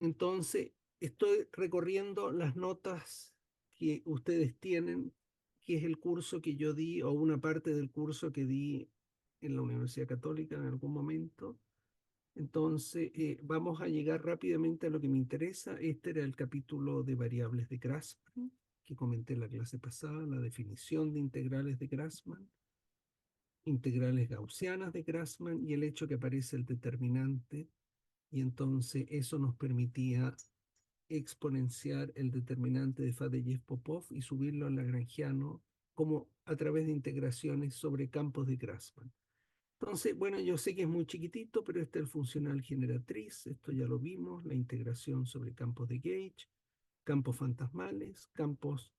Entonces, estoy recorriendo las notas que ustedes tienen, que es el curso que yo di, o una parte del curso que di en la Universidad Católica en algún momento. Entonces, vamos a llegar rápidamente a lo que me interesa. Este era el capítulo de variables de Grassmann, que comenté en la clase pasada, la definición de integrales de Grassmann, integrales gaussianas de Grassmann y el hecho que aparece el determinante. Y entonces eso nos permitía exponenciar el determinante de Faddeev-Popov y subirlo al lagrangiano como a través de integraciones sobre campos de Grassmann. Entonces, bueno, yo sé que es muy chiquitito, pero este es el funcional generatriz, esto ya lo vimos, la integración sobre campos de gauge, campos fantasmales, campos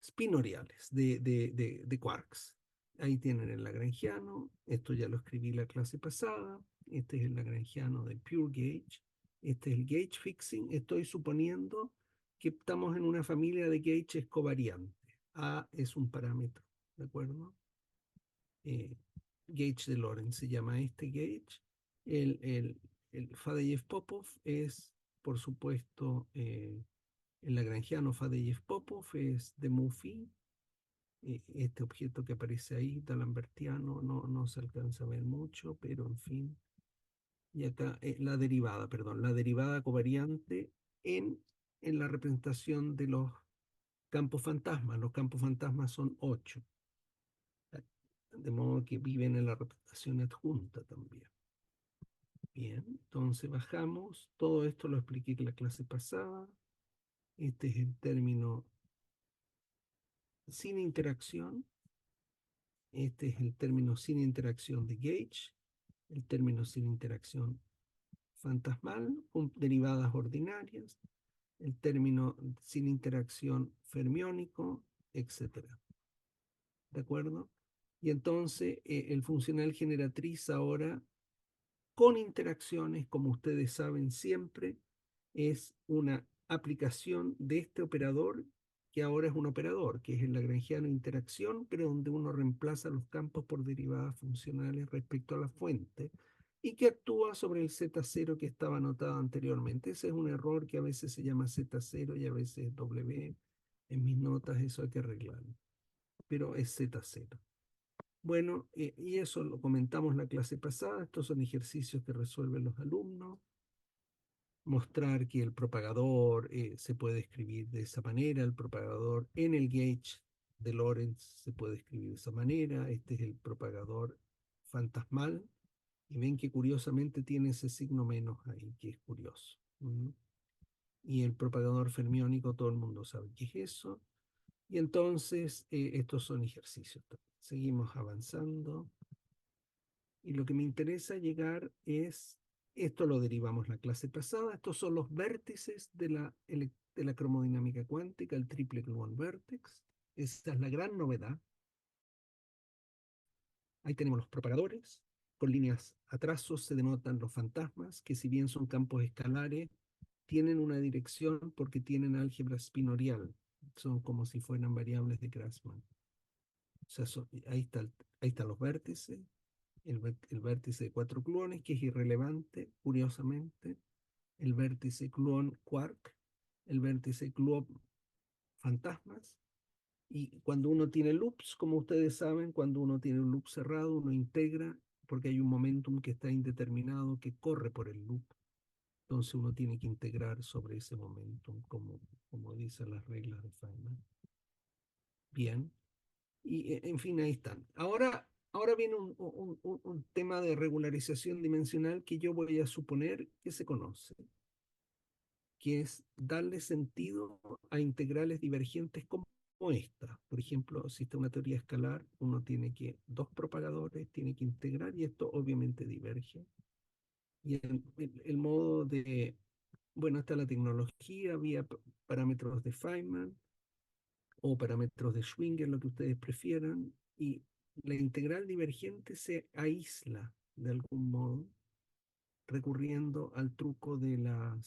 spinoriales de quarks. Ahí tienen el lagrangiano, esto ya lo escribí la clase pasada, este es el lagrangiano del pure gauge, este es el gauge fixing, estoy suponiendo que estamos en una familia de gauges covariantes. A es un parámetro, ¿de acuerdo? Gauge de Lorentz se llama este gauge. El, el, el Faddeev-Popov es, por supuesto, el lagrangiano Faddeev-Popov es de Mu-Phi. Este objeto que aparece ahí, D'Alembertiano, no se alcanza a ver mucho, pero en fin. Y acá la derivada, perdón, la derivada covariante en, en la representación de los campos fantasmas. Los campos fantasmas son 8, de modo que viven en la representación adjunta también. Bien, entonces bajamos. Todo esto lo expliqué en la clase pasada. Este es el término sin interacción. Este es el término sin interacción de gauge. El término sin interacción fantasmal con derivadas ordinarias. El término sin interacción fermiónico, etcétera. ¿De acuerdo? Y entonces el funcional generatriz ahora con interacciones, como ustedes saben siempre, es una aplicación de este operador que ahora es un operador, que es el lagrangiano interacción, pero donde uno reemplaza los campos por derivadas funcionales respecto a la fuente y que actúa sobre el Z0 que estaba anotado anteriormente. Ese es un error que a veces se llama Z0 y a veces W. En mis notas eso hay que arreglarlo, pero es Z0. Bueno, y eso lo comentamos la clase pasada. Estos son ejercicios que resuelven los alumnos. Mostrar que el propagador se puede escribir de esa manera, el propagador en el gauge de Lorentz se puede escribir de esa manera. Este es el propagador fantasmal. Y ven que curiosamente tiene ese signo menos ahí, que es curioso. Y el propagador fermiónico, todo el mundo sabe qué es eso. Y entonces, estos son ejercicios. Seguimos avanzando. Y lo que me interesa llegar es, esto lo derivamos la clase pasada, estos son los vértices de la cromodinámica cuántica, el triple gluon vértex. Esta es la gran novedad. Ahí tenemos los propagadores, con líneas a trazos se denotan los fantasmas, que si bien son campos escalares, tienen una dirección porque tienen álgebra spinorial. Son como si fueran variables de Grassmann. O sea, ahí están los vértices, el vértice de 4 gluones, que es irrelevante, curiosamente, el vértice gluon quark, el vértice gluon fantasmas, y cuando uno tiene loops, como ustedes saben, cuando uno tiene un loop cerrado, uno integra, porque hay un momentum que está indeterminado que corre por el loop, entonces uno tiene que integrar sobre ese momentum, como dicen las reglas de Feynman. Bien. Y en fin, ahí están. Ahora viene un tema de regularización dimensional que yo voy a suponer que se conoce, que es darle sentido a integrales divergentes como esta. Por ejemplo, si está una teoría escalar, uno tiene que, dos propagadores, tiene que integrar y esto obviamente diverge. Y el modo de, bueno, está la tecnología, vía parámetros de Feynman, o parámetros de Schwinger, lo que ustedes prefieran, y la integral divergente se aísla de algún modo, recurriendo al truco de la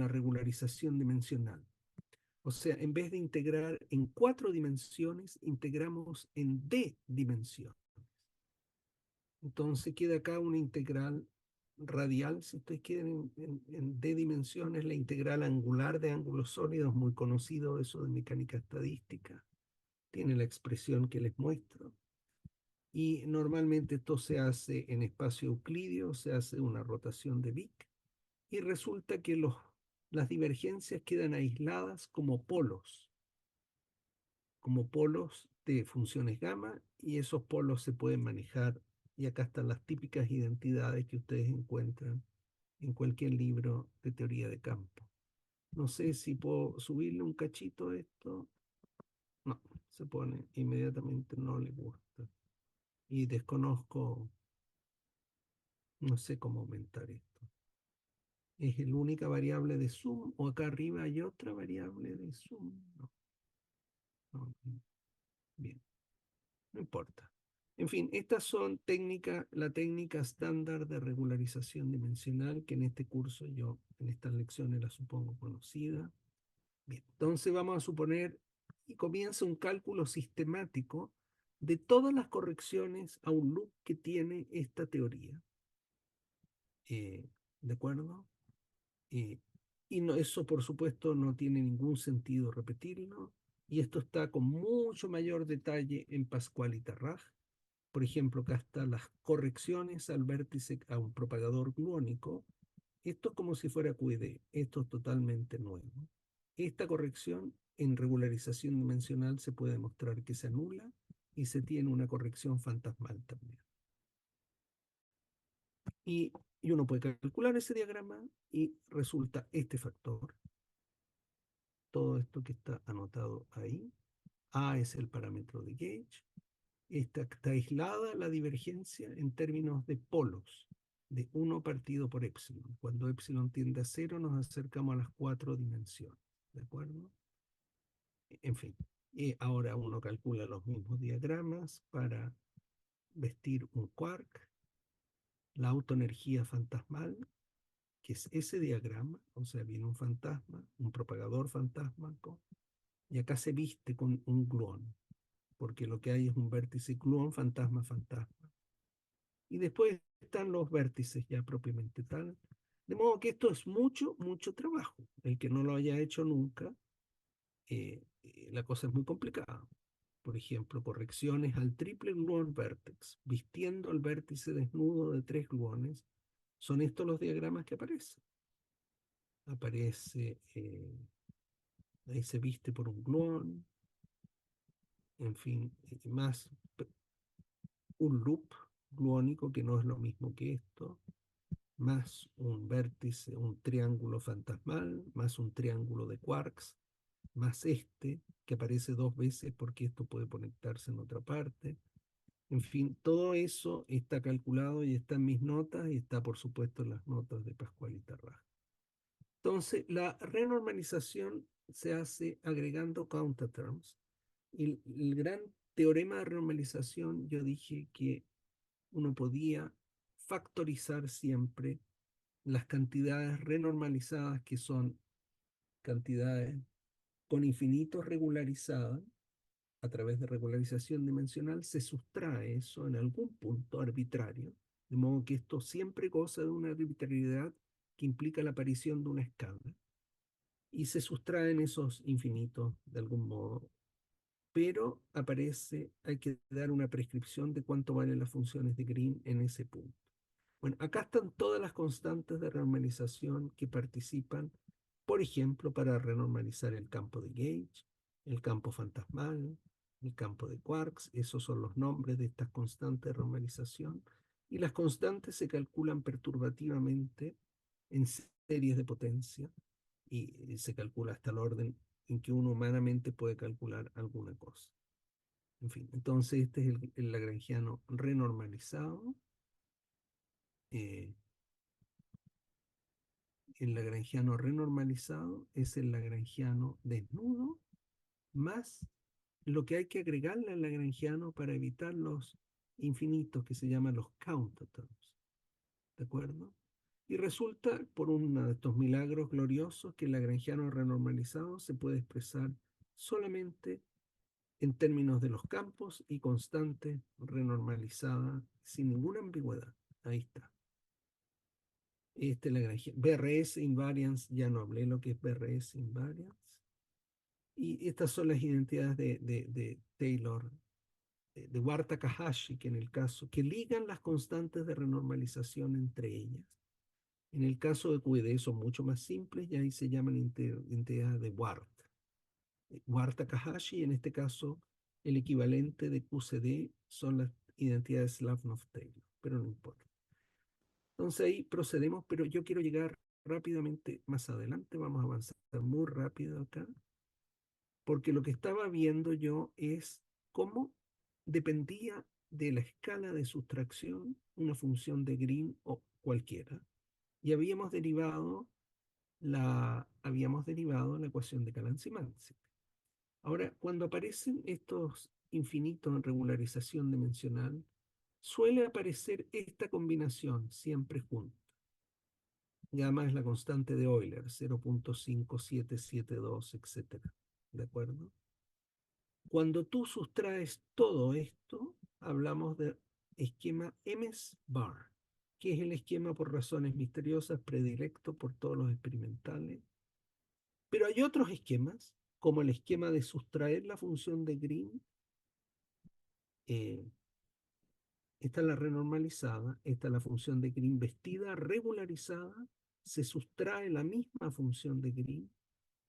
regularización dimensional. O sea, en vez de integrar en 4 dimensiones, integramos en D dimensiones. Entonces queda acá una integral radial, si ustedes quieren, en D dimensiones, la integral angular de ángulos sólidos, muy conocido eso de mecánica estadística. Tiene la expresión que les muestro. Y normalmente esto se hace en espacio euclídeo, se hace una rotación de Wick, y resulta que las divergencias quedan aisladas como polos de funciones gamma, y esos polos se pueden manejar, y acá están las típicas identidades que ustedes encuentran en cualquier libro de teoría de campo. No sé si puedo subirle un cachito a esto. No, se pone inmediatamente, no le gusta. Y desconozco, no sé cómo aumentar esto. ¿Es la única variable de zoom o acá arriba hay otra variable de zoom? No, no, bien, no importa. En fin, estas son la técnica estándar de regularización dimensional que en este curso yo, en estas lecciones la supongo conocida. Bien, entonces vamos a suponer y comienza un cálculo sistemático de todas las correcciones a un loop que tiene esta teoría. ¿De acuerdo? Eh, y no, eso, por supuesto, no tiene ningún sentido repetirlo. Y esto está con mucho mayor detalle en Pascual y Tarraj. Por ejemplo, acá están las correcciones al vértice a un propagador gluónico. Esto es como si fuera QED. Esto es totalmente nuevo. Esta corrección en regularización dimensional se puede demostrar que se anula y se tiene una corrección fantasmal también. Y, y uno puede calcular ese diagrama y resulta este factor. Todo esto que está anotado ahí. A es el parámetro de gauge. Está aislada la divergencia en términos de polos, de 1 partido por epsilon. Cuando epsilon tiende a 0, nos acercamos a las 4 dimensiones. ¿De acuerdo? En fin, y ahora uno calcula los mismos diagramas para vestir un quark, la autoenergía fantasmal, que es ese diagrama, o sea, viene un fantasma, un propagador fantasmático, y acá se viste con un gluón, porque lo que hay es un vértice gluón, fantasma, fantasma. Y después están los vértices ya propiamente tal. De modo que esto es mucho, mucho trabajo. El que no lo haya hecho nunca, la cosa es muy complicada. Por ejemplo, correcciones al triple gluón vértex, vistiendo el vértice desnudo de 3 gluones. Son estos los diagramas que aparecen. Aparece, ahí se viste por un gluón, en fin, más un loop gluónico, que no es lo mismo que esto, más un vértice, un triángulo fantasmal, más un triángulo de quarks, más este, que aparece 2 veces porque esto puede conectarse en otra parte. En fin, todo eso está calculado y está en mis notas y está, por supuesto, en las notas de Pascual y Tarraj. Entonces, la renormalización se hace agregando counterterms. Y el gran teorema de renormalización, yo dije que uno podía factorizar siempre las cantidades renormalizadas, que son cantidades con infinito regularizadas, a través de regularización dimensional, se sustrae eso en algún punto arbitrario, de modo que esto siempre goza de una arbitrariedad que implica la aparición de una escala, y se sustraen esos infinitos de algún modo, pero aparece, hay que dar una prescripción de cuánto valen las funciones de Green en ese punto. Bueno, acá están todas las constantes de renormalización que participan, por ejemplo, para renormalizar el campo de gauge, el campo fantasmal, el campo de quarks. Esos son los nombres de estas constantes de renormalización. Y las constantes se calculan perturbativamente en series de potencia, y se calcula hasta el orden en que uno humanamente puede calcular alguna cosa. En fin, entonces este es el lagrangiano renormalizado. Eh, el lagrangiano renormalizado es el lagrangiano desnudo más lo que hay que agregarle al lagrangiano para evitar los infinitos que se llaman los counterterms. ¿De acuerdo? Y resulta, por uno de estos milagros gloriosos, que el lagrangiano renormalizado se puede expresar solamente en términos de los campos y constante renormalizada sin ninguna ambigüedad. Ahí está. Este Lagrangiano. BRS invariance, ya no hablé lo que es BRS invariance. Y estas son las identidades de Taylor, de Ward-Takahashi, que en el caso, que ligan las constantes de renormalización entre ellas. En el caso de QED son mucho más simples y ahí se llaman identidades de Ward. Ward-Takahashi, en este caso, el equivalente de QCD son las identidades Slavnov-Taylor, pero no importa. Entonces ahí procedemos, pero yo quiero llegar rápidamente más adelante, vamos a avanzar muy rápido acá, porque lo que estaba viendo yo es cómo dependía de la escala de sustracción una función de Green o cualquiera, y habíamos derivado la ecuación de Calancy-Mansi. Ahora, cuando aparecen estos infinitos en regularización dimensional, suele aparecer esta combinación siempre junta. Gamma es la constante de Euler, 0.5772, etc. ¿De acuerdo? Cuando tú sustraes todo esto, hablamos de esquema MS-bar, que es el esquema por razones misteriosas predilecto por todos los experimentales. Pero hay otros esquemas, como el esquema de sustraer la función de Green. Esta es la renormalizada, esta es la función de Green vestida, regularizada, se sustrae la misma función de Green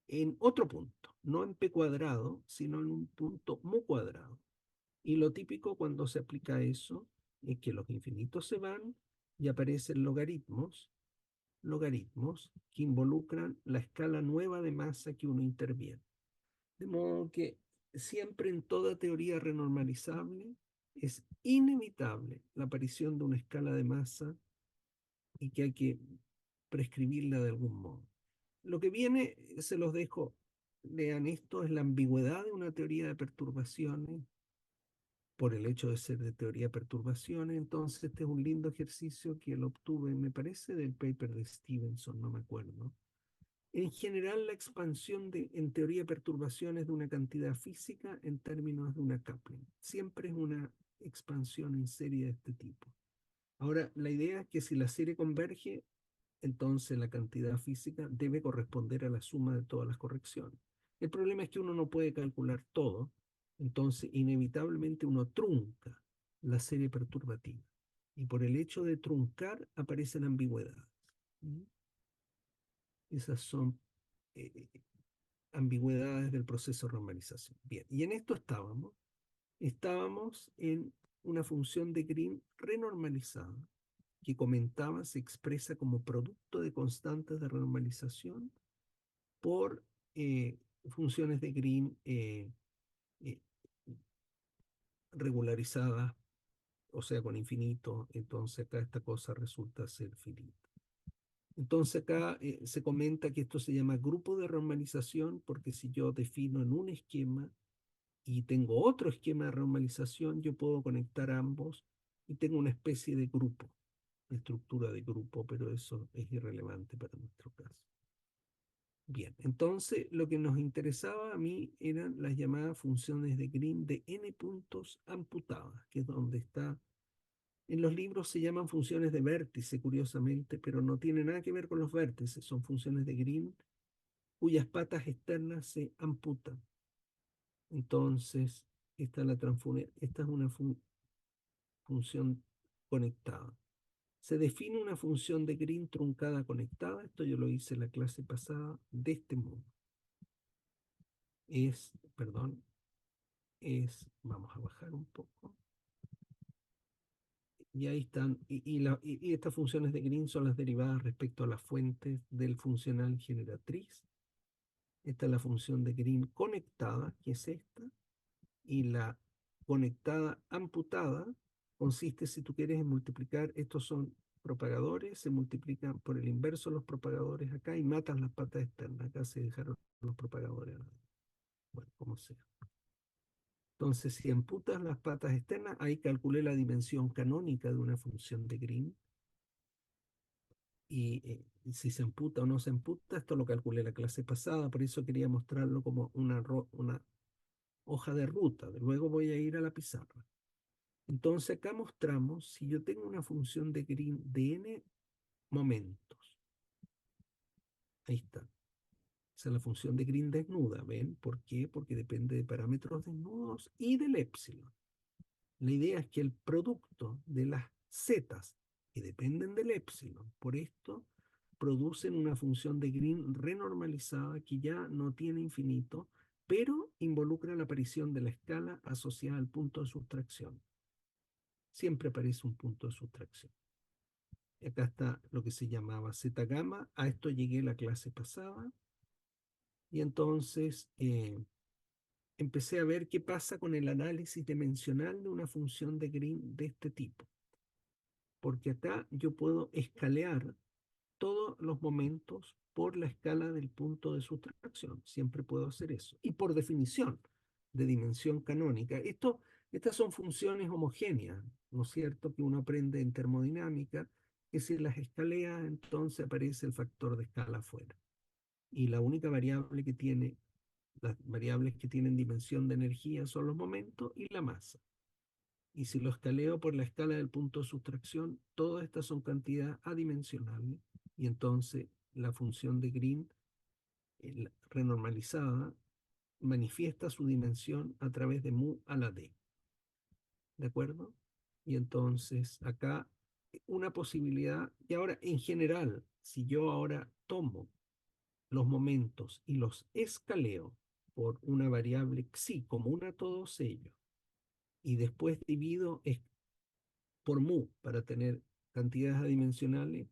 en otro punto, no en p cuadrado, sino en un punto mu cuadrado. Y lo típico cuando se aplica eso es que los infinitos se van y aparecen logaritmos que involucran la escala nueva de masa que uno interviene. De modo que siempre en toda teoría renormalizable es inevitable la aparición de una escala de masa y que hay que prescribirla de algún modo. Lo que viene, se los dejo, lean esto, es la ambigüedad de una teoría de perturbaciones por el hecho de ser de teoría de perturbaciones. Entonces, este es un lindo ejercicio que lo obtuve, me parece, del paper de Stevenson, no me acuerdo. En general, la expansión en teoría de perturbaciones de una cantidad física en términos de una coupling. Siempre es una expansión en serie de este tipo. Ahora, la idea es que si la serie converge, entonces la cantidad física debe corresponder a la suma de todas las correcciones. El problema es que uno no puede calcular todo, entonces inevitablemente uno trunca la serie perturbativa. Y por el hecho de truncar aparecen ambigüedades. ¿Mm? Esas son eh, ambigüedades del proceso de normalización. Bien, y en esto estábamos en una función de Green renormalizada, que comentaba se expresa como producto de constantes de renormalización por funciones de Green eh, regularizadas, o sea, con infinito, entonces acá esta cosa resulta ser finita. Entonces acá se comenta que esto se llama grupo de normalización porque si yo defino en un esquema y tengo otro esquema de normalización, yo puedo conectar ambos y tengo una especie de grupo, de estructura de grupo, pero eso es irrelevante para nuestro caso. Bien, entonces lo que nos interesaba a mí eran las llamadas funciones de Green de n puntos amputadas, que es donde está. En los libros se llaman funciones de vértice, curiosamente, pero no tiene nada que ver con los vértices, son funciones de Green cuyas patas externas se amputan. Entonces, esta es una función conectada. Se define una función de Green truncada conectada, esto yo lo hice en la clase pasada, de este modo. Vamos a bajar un poco. Y ahí están, y estas funciones de Green son las derivadas respecto a las fuentes del funcional generatriz. Esta es la función de Green conectada, que es esta, y la conectada amputada consiste, si tú quieres, en multiplicar, estos son propagadores, se multiplican por el inverso los propagadores acá y matan las patas externas. Acá se dejaron los propagadores. Bueno, como sea. Entonces, si amputas las patas externas, ahí calculé la dimensión canónica de una función de Green. Y si se amputa o no se amputa, esto lo calculé la clase pasada, por eso quería mostrarlo como una hoja de ruta. Luego voy a ir a la pizarra. Entonces acá mostramos, si yo tengo una función de Green de n momentos. Ahí está. Esa es la función de Green desnuda, ¿ven? ¿Por qué? Porque depende de parámetros desnudos y del épsilon. La idea es que el producto de las zetas que dependen del épsilon, por esto, producen una función de Green renormalizada que ya no tiene infinito, pero involucra la aparición de la escala asociada al punto de sustracción. Siempre aparece un punto de sustracción. Acá está lo que se llamaba zeta gamma. A esto llegué la clase pasada. Y entonces empecé a ver qué pasa con el análisis dimensional de una función de Green de este tipo. Porque acá yo puedo escalear todos los momentos por la escala del punto de sustracción. Siempre puedo hacer eso. Y por definición de dimensión canónica, estas son funciones homogéneas, ¿no es cierto? Que uno aprende en termodinámica, que si las escalea, entonces aparece el factor de escala afuera. Y la única variable que tiene, las variables que tienen dimensión de energía son los momentos y la masa. Y si lo escaleo por la escala del punto de sustracción, todas estas son cantidades adimensionales. Y entonces la función de Green renormalizada manifiesta su dimensión a través de mu a la d. ¿De acuerdo? Y entonces acá una posibilidad, y ahora en general, si yo ahora tomo los momentos y los escaleo por una variable xi común a todos ellos, y después divido por mu para tener cantidades adimensionales,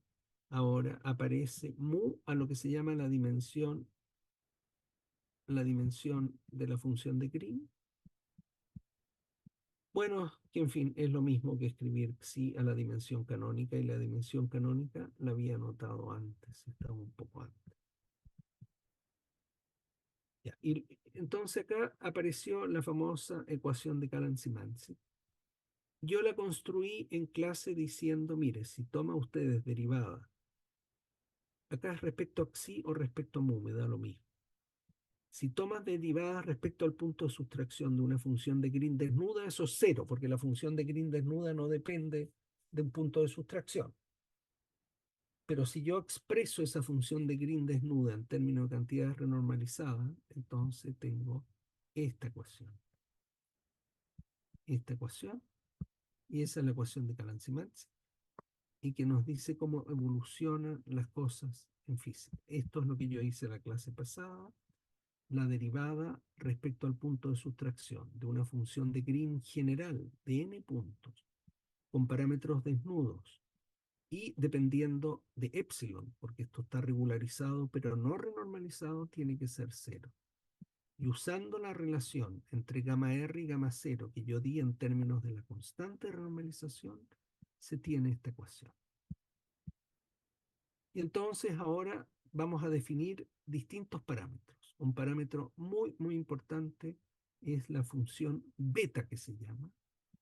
ahora aparece mu a lo que se llama la dimensión de la función de Green. Bueno, que en fin, es lo mismo que escribir xi a la dimensión canónica, y la dimensión canónica la había anotado antes, estaba un poco antes. Ya, y entonces acá apareció la famosa ecuación de Kalan-Simanzi. Yo la construí en clase diciendo, mire, si toma ustedes derivada, acá es respecto a xi o respecto a mu, me da lo mismo. Si tomas derivadas respecto al punto de sustracción de una función de Green desnuda, eso es cero, porque la función de Green desnuda no depende de un punto de sustracción. Pero si yo expreso esa función de Green desnuda en términos de cantidades renormalizadas, entonces tengo esta ecuación. Esta ecuación, y esa es la ecuación de Kalan-Simanzi, y que nos dice cómo evolucionan las cosas en física. Esto es lo que yo hice la clase pasada, la derivada respecto al punto de sustracción de una función de Green general de n puntos con parámetros desnudos y dependiendo de épsilon, porque esto está regularizado pero no renormalizado, tiene que ser cero. Y usando la relación entre gamma R y gamma 0 que yo di en términos de la constante de renormalización, se tiene esta ecuación. Y entonces ahora vamos a definir distintos parámetros. Un parámetro muy, muy importante es la función beta que se llama,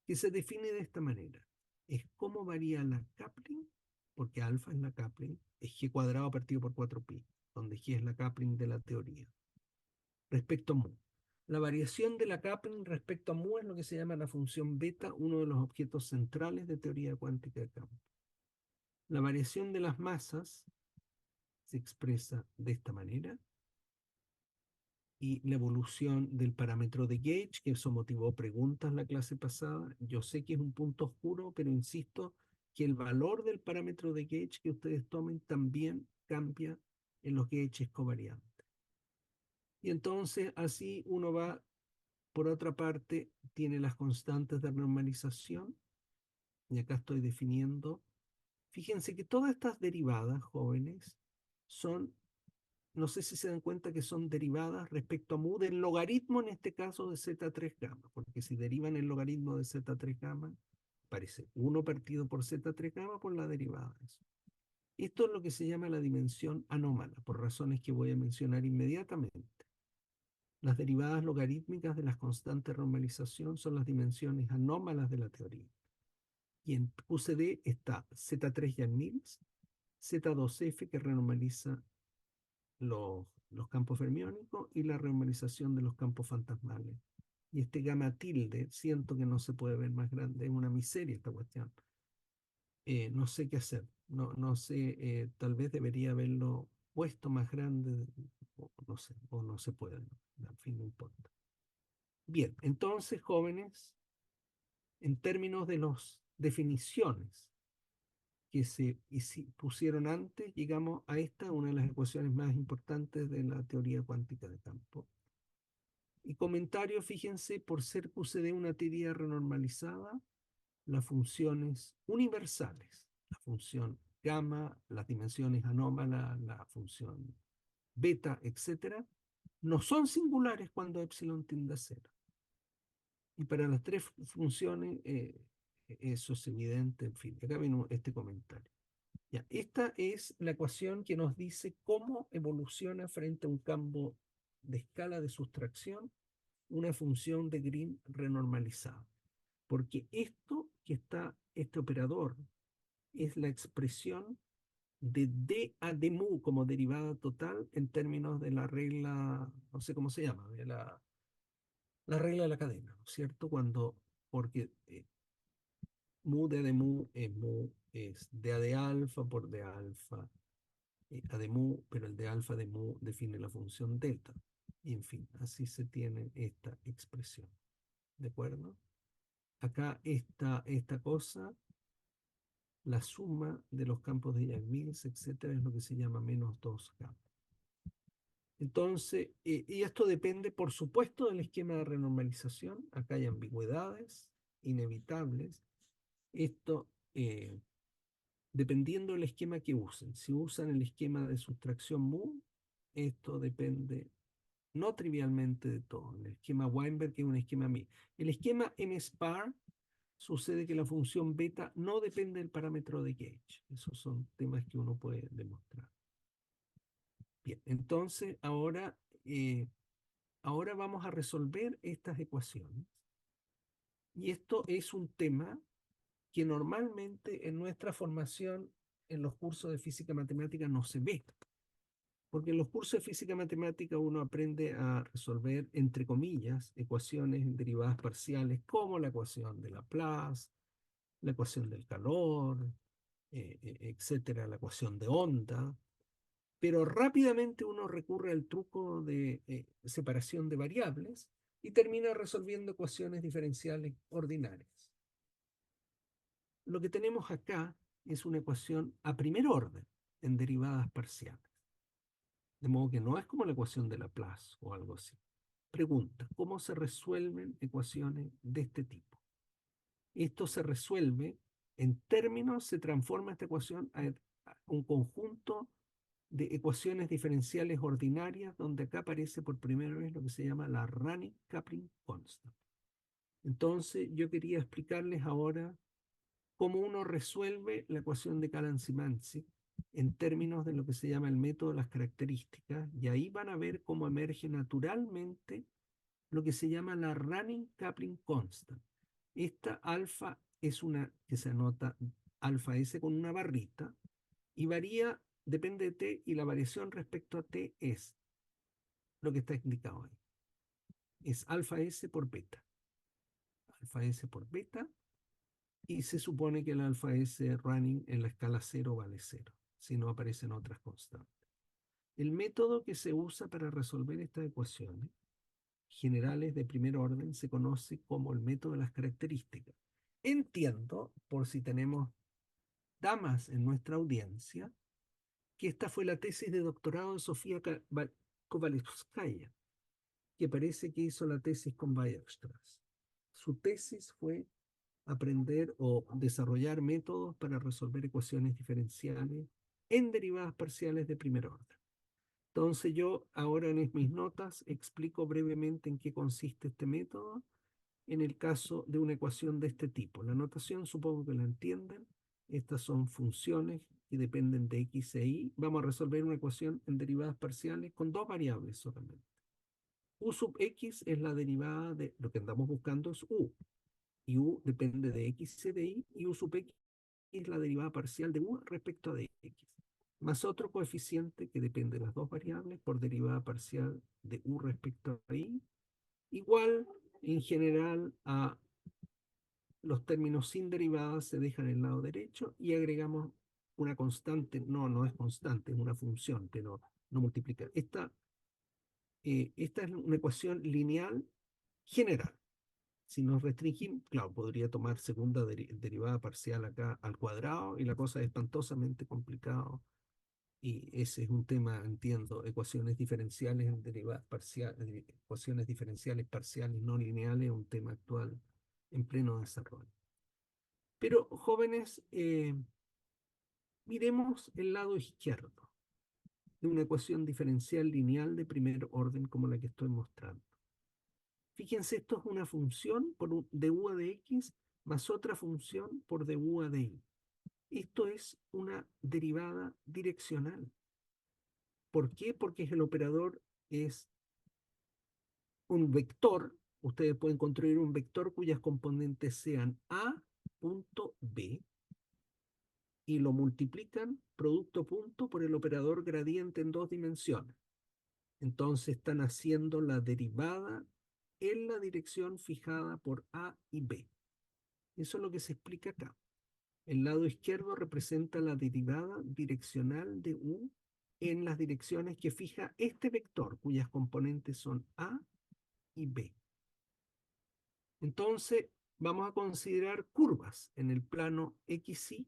que se define de esta manera. Es cómo varía la coupling, porque alfa es la coupling, es g cuadrado partido por 4pi, donde g es la coupling de la teoría, respecto a mu. La variación de la coupling respecto a mu es lo que se llama la función beta, uno de los objetos centrales de teoría cuántica de campo. La variación de las masas se expresa de esta manera, y la evolución del parámetro de Gauge, que eso motivó preguntas la clase pasada. Yo sé que es un punto oscuro, pero insisto que el valor del parámetro de Gauge que ustedes tomen también cambia en los gauges covariantes. Y entonces así uno va, por otra parte, tiene las constantes de normalización, y acá estoy definiendo. Fíjense que todas estas derivadas, jóvenes, son, no sé si se dan cuenta que son derivadas respecto a mu del logaritmo, en este caso de z3 gamma, porque si derivan el logaritmo de z3 gamma, parece 1 partido por z3 gamma por la derivada de eso. Esto es lo que se llama la dimensión anómala, por razones que voy a mencionar inmediatamente. Las derivadas logarítmicas de las constantes de normalización son las dimensiones anómalas de la teoría. Y en QCD está Z3 Yang-Mills, Z2F que renormaliza los campos fermiónicos y la renormalización de los campos fantasmales. Y este gamma tilde, siento que no se puede ver más grande, es una miseria esta cuestión. No sé qué hacer. No sé, tal vez debería haberlo puesto más grande, o no sé, o no se puede, ¿no? En fin, no importa. Bien, entonces, jóvenes, en términos de las definiciones que pusieron antes, llegamos a esta, una de las ecuaciones más importantes de la teoría cuántica de campo. Y comentario, fíjense, por ser QCD una teoría renormalizada, las funciones universales, la función gamma, las dimensiones anómalas, la función beta, etcétera, no son singulares cuando epsilon tiende a cero. Y para las tres funciones, eso es evidente, en fin, acá viene este comentario. Ya, esta es la ecuación que nos dice cómo evoluciona frente a un campo de escala de sustracción una función de Green renormalizada. Porque esto que está, este operador, es la expresión de D a d mu como derivada total en términos de la regla, no sé cómo se llama, de la regla de la cadena, ¿no es cierto? Porque mu de a de mu es d a de alfa por d alfa a de mu, pero el de alfa de mu define la función delta. Y en fin, así se tiene esta expresión. ¿De acuerdo? Acá esta cosa, la suma de los campos de Yang-Mills, etcétera, es lo que se llama menos 2 campos. Entonces, y esto depende, por supuesto, del esquema de renormalización. Acá hay ambigüedades inevitables. Esto, dependiendo del esquema que usen. Si usan el esquema de sustracción mu, esto depende no trivialmente de todo. El esquema Weinberg es un esquema MI. El esquema M-SPAR sucede que la función beta no depende del parámetro de Gauge. Esos son temas que uno puede demostrar. Bien, entonces ahora vamos a resolver estas ecuaciones. Y esto es un tema que normalmente en nuestra formación en los cursos de física matemática no se ve. Porque en los cursos de física matemática uno aprende a resolver, entre comillas, ecuaciones en derivadas parciales, como la ecuación de Laplace, la ecuación del calor, etcétera, la ecuación de onda, pero rápidamente uno recurre al truco de separación de variables y termina resolviendo ecuaciones diferenciales ordinarias. Lo que tenemos acá es una ecuación a primer orden en derivadas parciales. De modo que no es como la ecuación de Laplace o algo así. Pregunta, ¿cómo se resuelven ecuaciones de este tipo? Esto se resuelve en términos, se transforma esta ecuación a un conjunto de ecuaciones diferenciales ordinarias, donde acá aparece por primera vez lo que se llama la Rani-Kaplan constant. Entonces, yo quería explicarles ahora cómo uno resuelve la ecuación de Kalan-Symancyk en términos de lo que se llama el método de las características, y ahí van a ver cómo emerge naturalmente lo que se llama la Rani-Kaplan constant. Esta alfa es una que se anota alfa S con una barrita y varía, depende de t, y la variación respecto a t es lo que está indicado ahí. Es alfa S por beta. Alfa S por beta, y se supone que el alfa S running en la escala 0 vale 0, si no aparecen otras constantes. El método que se usa para resolver estas ecuaciones generales de primer orden se conoce como el método de las características. Entiendo, por si tenemos damas en nuestra audiencia, que esta fue la tesis de doctorado de Sofía Kovalevskaya, que parece que hizo la tesis con Weierstrass. Su tesis fue aprender o desarrollar métodos para resolver ecuaciones diferenciales en derivadas parciales de primer orden. Entonces yo ahora en mis notas explico brevemente en qué consiste este método en el caso de una ecuación de este tipo. La notación supongo que la entienden. Estas son funciones que dependen de x e y. Vamos a resolver una ecuación en derivadas parciales con dos variables solamente. U sub x es la derivada de lo que andamos buscando es u. Y u depende de x y de y. Y u sub x es la derivada parcial de u respecto a dx. Más otro coeficiente que depende de las dos variables por derivada parcial de u respecto a y. Igual en general a los términos sin derivadas se dejan en el lado derecho y agregamos una constante, no es constante, es una función, pero no multiplica. Esta es una ecuación lineal general. Si nos restringimos, claro, podría tomar segunda derivada parcial acá al cuadrado y la cosa es espantosamente complicado. Y ese es un tema, entiendo, ecuaciones diferenciales en derivadas parciales, ecuaciones diferenciales parciales no lineales, un tema actual en pleno desarrollo. Pero, jóvenes, miremos el lado izquierdo de una ecuación diferencial lineal de primer orden como la que estoy mostrando. Fíjense, esto es una función de u a de x más otra función por de u a de y. Esto es una derivada direccional. ¿Por qué? Porque el operador es un vector. Ustedes pueden construir un vector cuyas componentes sean a punto b y lo multiplican producto punto por el operador gradiente en dos dimensiones. Entonces están haciendo la derivada en la dirección fijada por a y b. Eso es lo que se explica acá. El lado izquierdo representa la derivada direccional de u en las direcciones que fija este vector, cuyas componentes son a y b. Entonces, vamos a considerar curvas en el plano XY,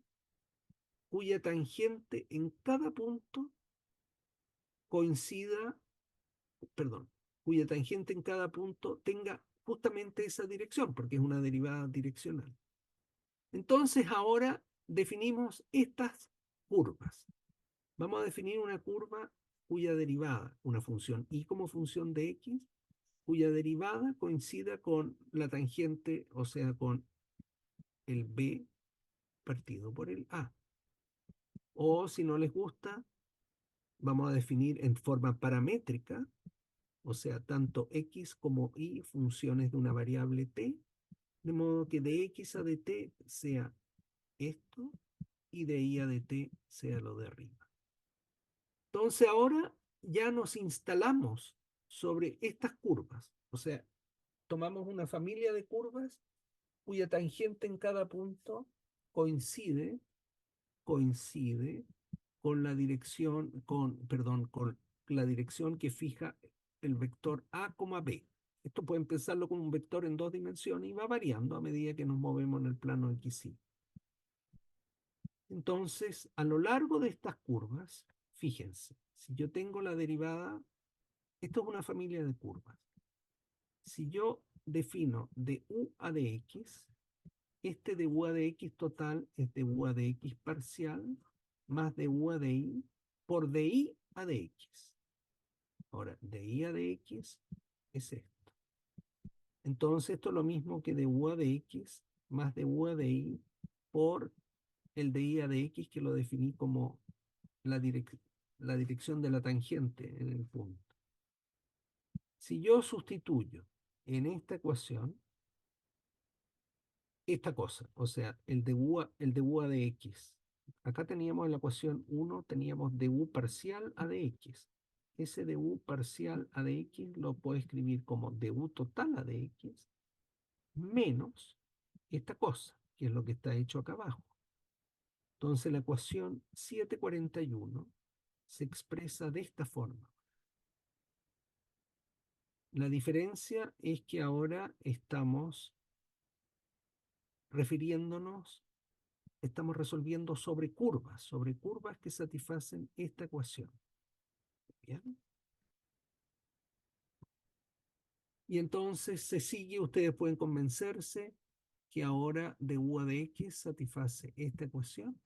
cuya tangente en cada punto coincida, perdón, cuya tangente en cada punto tenga justamente esa dirección, porque es una derivada direccional. Entonces, ahora definimos estas curvas. Vamos a definir una curva cuya derivada, una función y como función de x, cuya derivada coincida con la tangente, o sea, con el b partido por el a. O si no les gusta, vamos a definir en forma paramétrica, o sea, tanto x como y funciones de una variable t, de modo que de x a de t sea esto y de y a de t sea lo de arriba. Entonces ahora ya nos instalamos sobre estas curvas, o sea, tomamos una familia de curvas cuya tangente en cada punto coincide con la dirección, perdón, con la dirección que fija el vector a, b. Esto pueden pensarlo como un vector en dos dimensiones y va variando a medida que nos movemos en el plano XY. Entonces, a lo largo de estas curvas, fíjense, si yo tengo la derivada, esto es una familia de curvas. Si yo defino de u a de x, este de u a de x total es de u a de x parcial más de u a de y por de y a de x. Ahora, de y a de x es esto. Entonces, esto es lo mismo que de u a de x más de u a de y por el de y a de x que lo definí como la dirección de la tangente en el punto. Si yo sustituyo en esta ecuación esta cosa, o sea, el de u a de x. Acá teníamos en la ecuación 1, teníamos de u parcial a de x. Ese de u parcial a de x lo puedo escribir como de u total a de x menos esta cosa, que es lo que está hecho acá abajo. Entonces la ecuación 741 se expresa de esta forma. La diferencia es que ahora estamos refiriéndonos, estamos resolviendo sobre curvas que satisfacen esta ecuación. ¿Bien? Y entonces se sigue, ustedes pueden convencerse que ahora de u a de x satisface esta ecuación.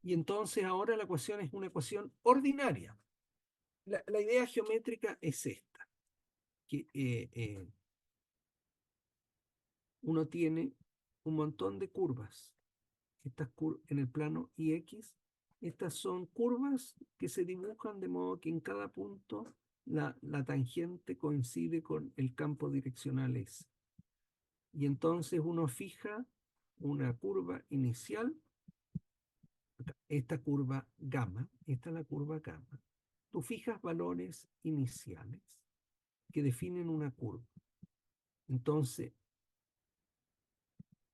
Y entonces ahora la ecuación es una ecuación ordinaria. La idea geométrica es esta, que uno tiene un montón de curvas. En el plano IX, estas son curvas que se dibujan de modo que en cada punto la tangente coincide con el campo direccional S. Y entonces uno fija una curva inicial, esta curva gamma, esta es la curva gamma. Tú fijas valores iniciales que definen una curva. Entonces,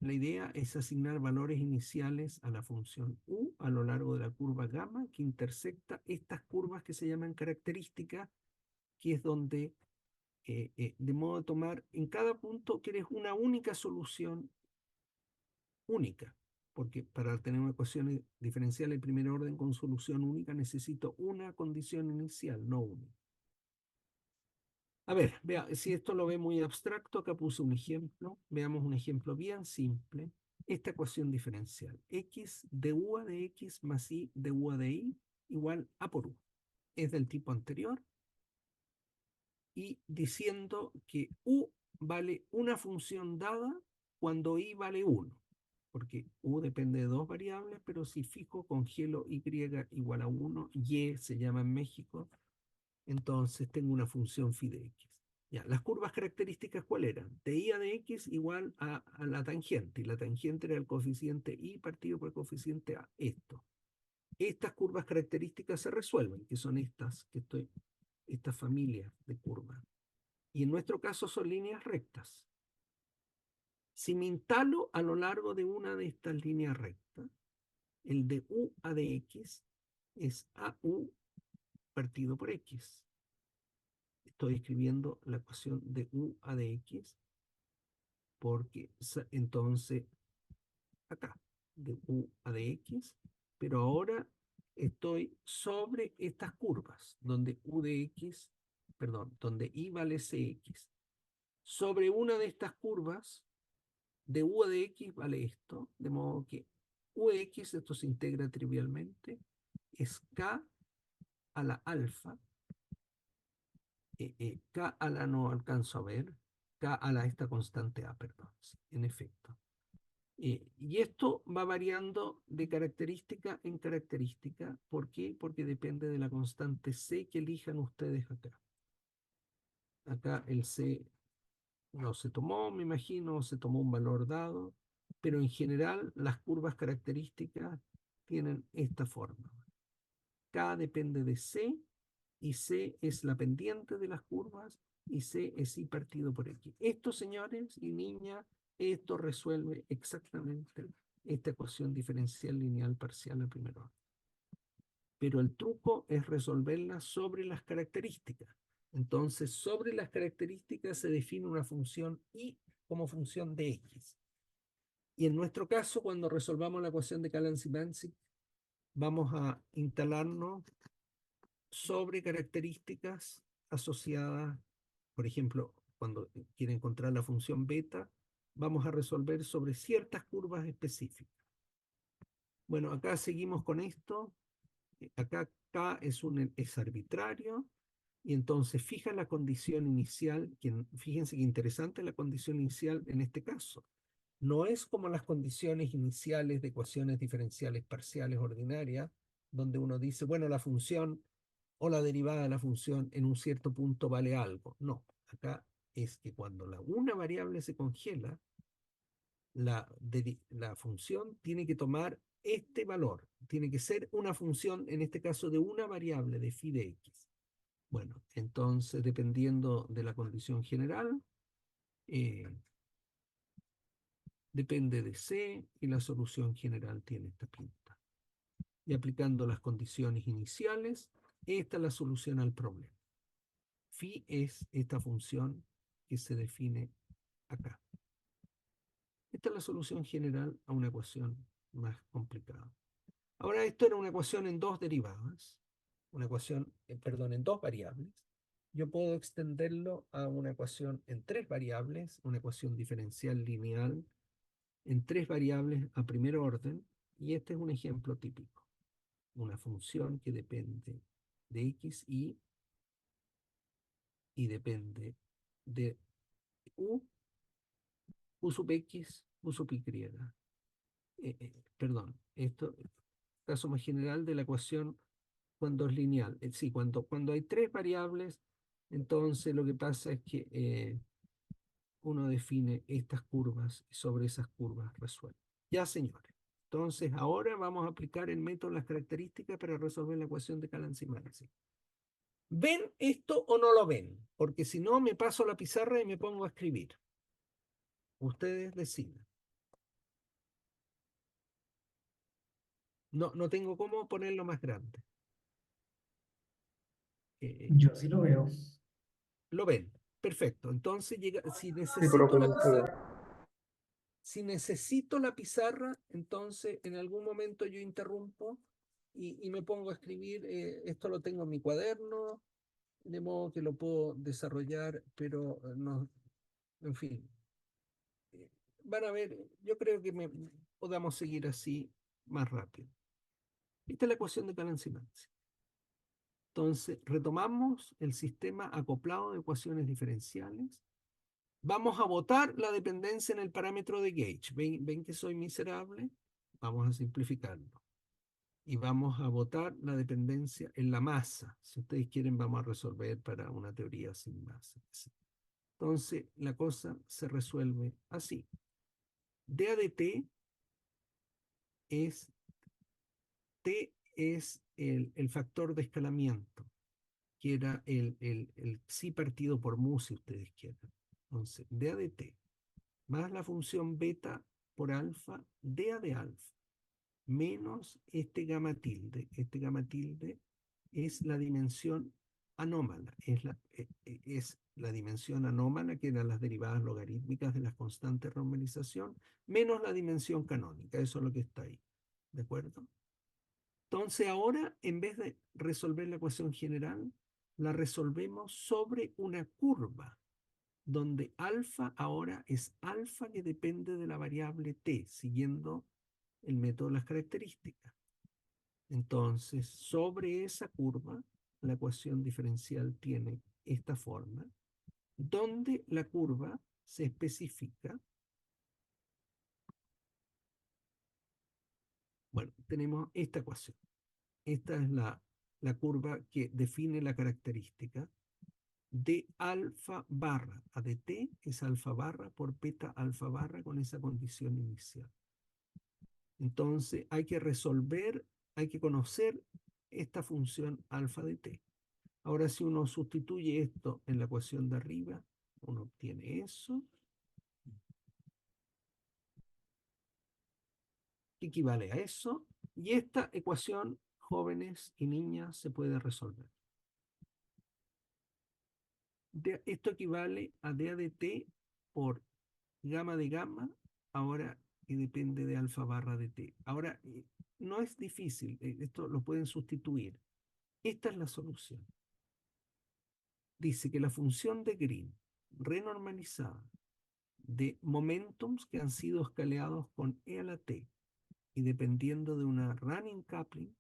la idea es asignar valores iniciales a la función u a lo largo de la curva gamma que intersecta estas curvas que se llaman características, que es donde, de modo de tomar, en cada punto quieres una única solución única, porque para tener una ecuación diferencial de primer orden con solución única necesito una condición inicial, no una. A ver, vea, si esto lo ve muy abstracto, acá puse un ejemplo. Veamos un ejemplo bien simple. Esta ecuación diferencial, x de u a de x más y de u a de y igual a por u. Es del tipo anterior y diciendo que u vale una función dada cuando y vale 1, porque u depende de dos variables, pero si fijo congelo y igual a 1, y se llama en México, entonces tengo una función phi de x. Ya, las curvas características, ¿cuál eran? De y a de x igual a la tangente, y la tangente era el coeficiente y partido por el coeficiente a, esto. Estas curvas características se resuelven, que son esta familia de curvas. Y en nuestro caso son líneas rectas. Si me instalo a lo largo de una de estas líneas rectas, el de u a de x es au partido por x. Estoy escribiendo la ecuación de u a de x porque entonces acá, de u a de x, pero ahora estoy sobre estas curvas, donde u de x, perdón, donde y vale cx. Sobre una de estas curvas, de u a de x vale esto, de modo que u de x, esto se integra trivialmente, es k a la alfa, k a la no alcanzo a ver, k a la esta constante a, perdón, sí, en efecto. Y esto va variando de característica en característica. ¿Por qué? Porque depende de la constante c que elijan ustedes acá. Acá el c no se tomó, me imagino, se tomó un valor dado, pero en general las curvas características tienen esta forma. K depende de C y C es la pendiente de las curvas y C es I partido por X. Esto, señores y niñas, esto resuelve exactamente esta ecuación diferencial lineal parcial al primer orden. Pero el truco es resolverla sobre las características. Entonces, sobre las características se define una función y como función de x. Y en nuestro caso, cuando resolvamos la ecuación de Kalan-Zibanski, vamos a instalarnos sobre características asociadas, por ejemplo, cuando quiere encontrar la función beta, vamos a resolver sobre ciertas curvas específicas. Bueno, acá seguimos con esto. Acá K es arbitrario, y entonces fija la condición inicial, fíjense qué interesante la condición inicial en este caso. No es como las condiciones iniciales de ecuaciones diferenciales parciales ordinarias, donde uno dice, bueno, la función o la derivada de la función en un cierto punto vale algo. No, acá es que cuando una variable se congela, la función tiene que tomar este valor, tiene que ser una función, en este caso, de una variable de phi de x. Bueno, entonces, dependiendo de la condición general, eh, depende de C y la solución general tiene esta pinta. Y aplicando las condiciones iniciales, esta es la solución al problema. Phi es esta función que se define acá. Esta es la solución general a una ecuación más complicada. Ahora, esto era una ecuación en dos derivadas, una ecuación, perdón, en dos variables. Yo puedo extenderlo a una ecuación en tres variables, una ecuación diferencial lineal en tres variables a primer orden, y este es un ejemplo típico. Una función que depende de x y depende de u sub x, u sub y. Perdón, esto es caso más general de la ecuación cuando es lineal. Sí, cuando hay tres variables, entonces lo que pasa es que uno define estas curvas y sobre esas curvas resuelve. Ya, señores. Entonces, ahora vamos a aplicar el método de las características para resolver la ecuación de Kalan-Zibanski. ¿Ven esto o no lo ven? Porque si no, me paso la pizarra y me pongo a escribir. Ustedes deciden. No tengo cómo ponerlo más grande. Eh, Yo sí lo veo. ¿Lo ven? Perfecto. Entonces, si Sí, pero necesito la ¿cómo se ve? pizarra, si necesito la pizarra, entonces en algún momento yo interrumpo y me pongo a escribir. Esto lo tengo en mi cuaderno, de modo que lo puedo desarrollar, pero no, en fin, eh, van a ver, yo creo que podamos seguir así más rápido. Esta es la ecuación de Calan-Simanzi. Entonces, retomamos el sistema acoplado de ecuaciones diferenciales. Vamos a botar la dependencia en el parámetro de Gauge. ¿Ven que soy miserable? Vamos a simplificarlo. Y vamos a botar la dependencia en la masa. Si ustedes quieren, vamos a resolver para una teoría sin masa. Entonces, la cosa se resuelve así. dA de es, T es el factor de escalamiento, que era el psi partido por mu, si ustedes quieren. Entonces, dA de t más la función beta por alfa, dA de alfa, menos este gamma tilde. Este gamma tilde es la dimensión anómala, es la dimensión anómala, que eran las derivadas logarítmicas de las constantes de normalización, menos la dimensión canónica. Eso es lo que está ahí. ¿De acuerdo? Entonces ahora, en vez de resolver la ecuación general, la resolvemos sobre una curva, donde alfa ahora es alfa que depende de la variable t, siguiendo el método de las características. Entonces, sobre esa curva, la ecuación diferencial tiene esta forma, donde la curva se especifica. Bueno, tenemos esta ecuación. Esta es la curva que define la característica de alfa barra. A de t es alfa barra por beta alfa barra con esa condición inicial. Entonces hay que resolver, hay que conocer esta función alfa de t. Ahora, si uno sustituye esto en la ecuación de arriba, uno obtiene eso, que equivale a eso, y esta ecuación, jóvenes y niñas, se puede resolver. Esto equivale a dA de t por gamma de gamma, ahora que depende de alfa barra de t. Ahora, no es difícil, esto lo pueden sustituir. Esta es la solución. Dice que la función de Green renormalizada de momentums que han sido escaleados con e a la t y dependiendo de una running coupling,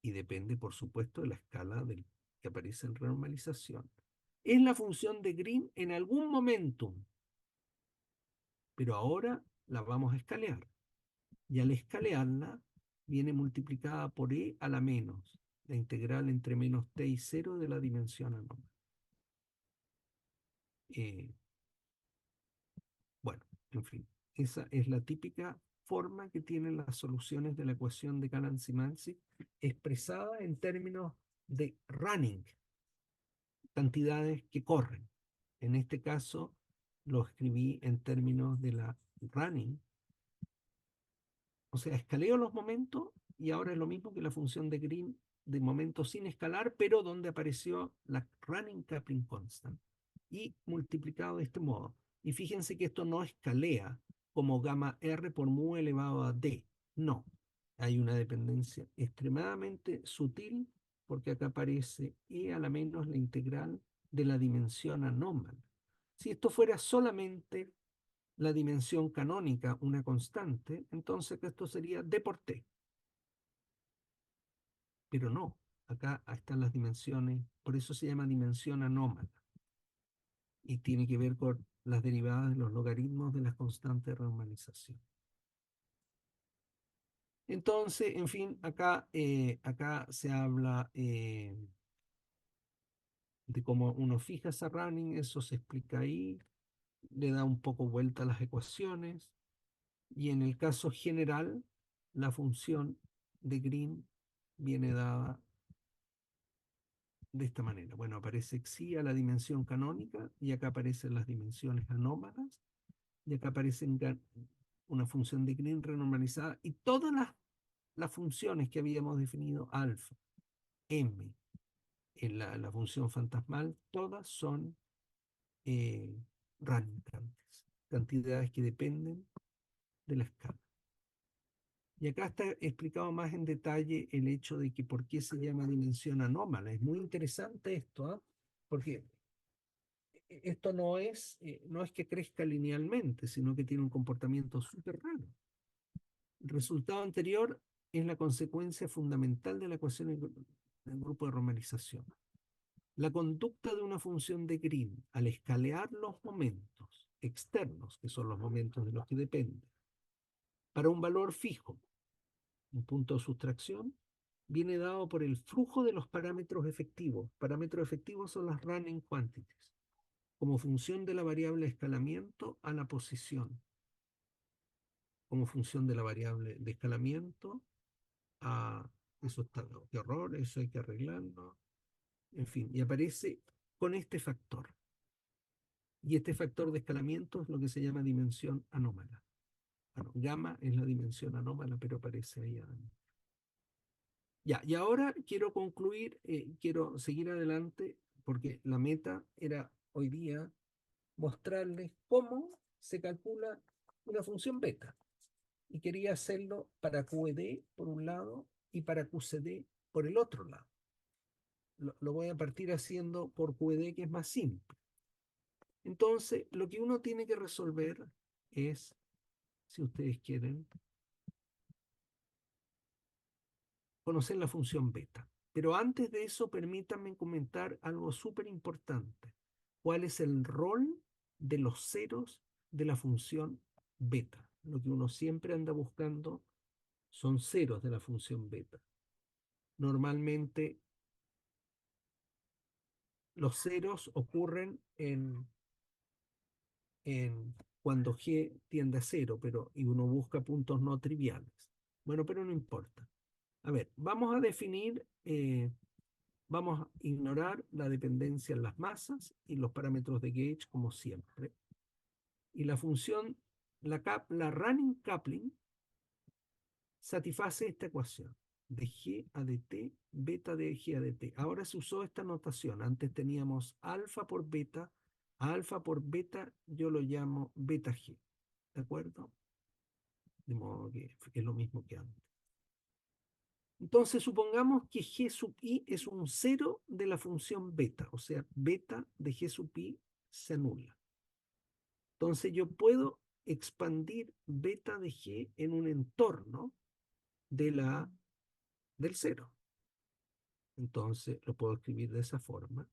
y depende por supuesto de la escala que aparece en renormalización, es la función de Green en algún momentum, pero ahora la vamos a escalear. Y al escalearla, viene multiplicada por e a la menos, la integral entre menos t y 0 de la dimensión anómala. Eh, bueno, en fin, esa es la típica forma que tienen las soluciones de la ecuación de Calan-Simanzi, expresada en términos de running, cantidades que corren. En este caso, lo escribí en términos de la running. O sea, escaleo los momentos y ahora es lo mismo que la función de Green de momento sin escalar, pero donde apareció la running coupling constant y multiplicado de este modo. Y fíjense que esto no escalea como gamma R por mu elevado a D. No, hay una dependencia extremadamente sutil porque acá aparece E a la menos la integral de la dimensión anómala. Si esto fuera solamente la dimensión canónica una constante, entonces esto sería d por t. Pero no, acá están las dimensiones, por eso se llama dimensión anómala. Y tiene que ver con las derivadas de los logaritmos de las constantes de renormalización. Entonces, en fin, acá se habla de cómo uno fija esa running, eso se explica ahí, le da un poco vuelta a las ecuaciones, y en el caso general, la función de Green viene dada de esta manera. Bueno, aparece xi a la dimensión canónica, y acá aparecen las dimensiones anómalas, y acá aparece una función de Green renormalizada, y todas las funciones que habíamos definido, alfa, m, en la función fantasmal, todas son rancantes, cantidades que dependen de la escala. Y acá está explicado más en detalle el hecho de que por qué se llama dimensión anómala. Es muy interesante esto, ¿ah? Porque esto no es que crezca linealmente, sino que tiene un comportamiento súper raro. El resultado anterior es la consecuencia fundamental de la ecuación del grupo de romanización. La conducta de una función de Green al escalear los momentos externos, que son los momentos de los que depende, para un valor fijo, un punto de sustracción, viene dado por el flujo de los parámetros efectivos. Parámetros efectivos son las running quantities, como función de la variable escalamiento a la posición, como función de la variable de escalamiento a... Eso está, qué error, eso hay que arreglarlo, en fin, y aparece con este factor. Y este factor de escalamiento es lo que se llama dimensión anómala. Bueno, gamma es la dimensión anómala, pero aparece ahí adentro. Ya, y ahora quiero concluir, quiero seguir adelante, porque la meta era hoy día mostrarles cómo se calcula una función beta. Y quería hacerlo para QED por un lado y para QCD por el otro lado. Lo voy a partir haciendo por QED, que es más simple. Entonces, lo que uno tiene que resolver es, si ustedes quieren, conocer la función beta. Pero antes de eso, permítanme comentar algo súper importante. ¿Cuál es el rol de los ceros de la función beta? Lo que uno siempre anda buscando son ceros de la función beta. Normalmente los ceros ocurren en cuando G tiende a cero, pero, y uno busca puntos no triviales. Bueno, pero no importa. A ver, vamos a definir, vamos a ignorar la dependencia en las masas y los parámetros de gauge como siempre. Y la función, la running coupling, satisface esta ecuación de G a de T, beta de G a de T. Ahora se usó esta notación. Antes teníamos alfa por beta. A alfa por beta yo lo llamo beta G. ¿De acuerdo? De modo que es lo mismo que antes. Entonces supongamos que G sub i es un cero de la función beta, o sea, beta de G sub i se anula. Entonces yo puedo expandir beta de G en un entorno del cero. Entonces lo puedo escribir de esa forma.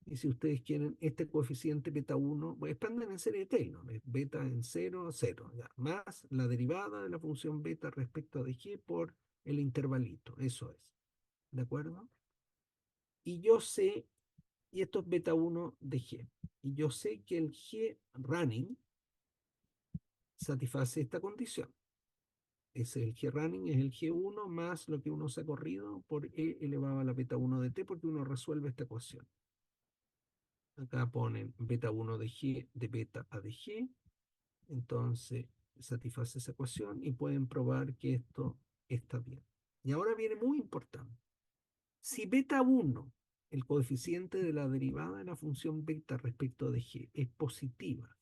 Y si ustedes quieren, este coeficiente beta 1, pues expanden en serie de Taylor, es beta en 0, 0, ya, más la derivada de la función beta respecto de G por el intervalito, eso es. ¿De acuerdo? Y yo sé, y esto es beta 1 de G, y yo sé que el G running satisface esta condición. Es el G running, es el G1 más lo que uno se ha corrido por E elevado a la beta 1 de T, porque uno resuelve esta ecuación. Acá ponen beta 1 de G de beta a de G, entonces satisface esa ecuación y pueden probar que esto está bien. Y ahora viene muy importante. Si beta 1, el coeficiente de la derivada de la función beta respecto de G, es positiva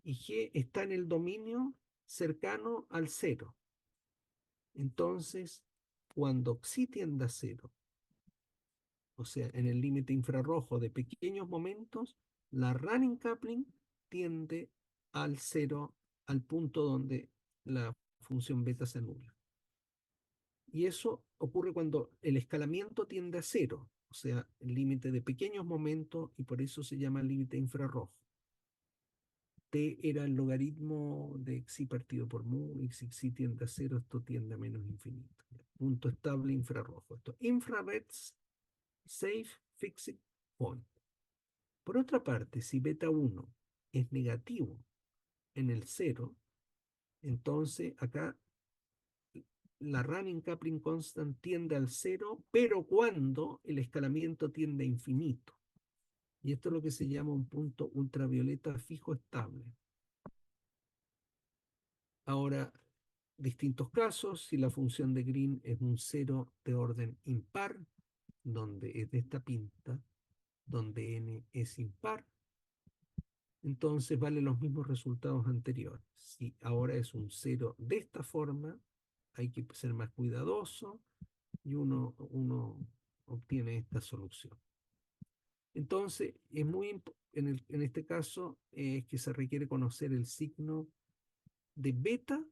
y G está en el dominio cercano al cero, entonces cuando xi tiende a cero, o sea, en el límite infrarrojo de pequeños momentos, la running coupling tiende al cero, al punto donde la función beta se anula. Y eso ocurre cuando el escalamiento tiende a cero, o sea, el límite de pequeños momentos, y por eso se llama límite infrarrojo. T era el logaritmo de xi partido por mu, y si xi tiende a cero, esto tiende a menos infinito. Punto estable infrarrojo. Esto, infrared safe fixed point. Por otra parte, si beta 1 es negativo en el cero, entonces acá la running coupling constant tiende al cero, pero cuando el escalamiento tiende a infinito. Y esto es lo que se llama un punto ultravioleta fijo estable. Ahora, distintos casos. Si la función de Green es un cero de orden impar, donde es de esta pinta, donde n es impar, entonces vale los mismos resultados anteriores. Si ahora es un cero de esta forma, hay que ser más cuidadoso y uno obtiene esta solución. Entonces, en este caso es que se requiere conocer el signo de beta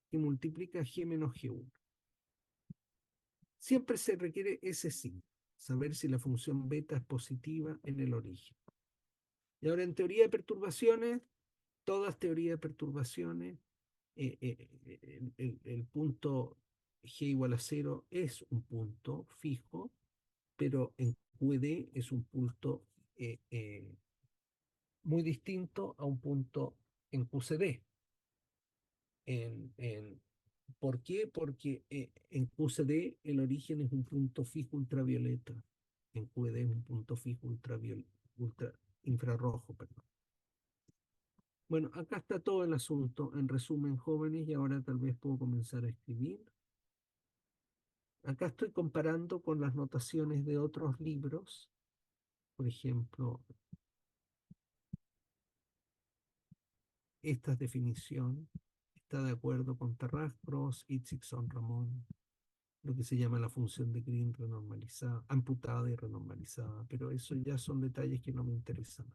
que multiplica G menos G1. Siempre se requiere ese signo, saber si la función beta es positiva en el origen. Y ahora en teoría de perturbaciones, todas teorías de perturbaciones, el punto G igual a 0 es un punto fijo, pero en QED es un punto muy distinto a un punto en QCD. ¿Por qué? Porque en QCD el origen es un punto fijo ultravioleta, en QED es un punto fijo infrarrojo, perdón. Bueno, acá está todo el asunto, en resumen, jóvenes, y ahora tal vez puedo comenzar a escribir. Acá estoy comparando con las notaciones de otros libros, por ejemplo, esta definición está de acuerdo con Tarrás-Cross, Itzigson, Ramón, lo que se llama la función de Green renormalizada, amputada y renormalizada, pero eso ya son detalles que no me interesan.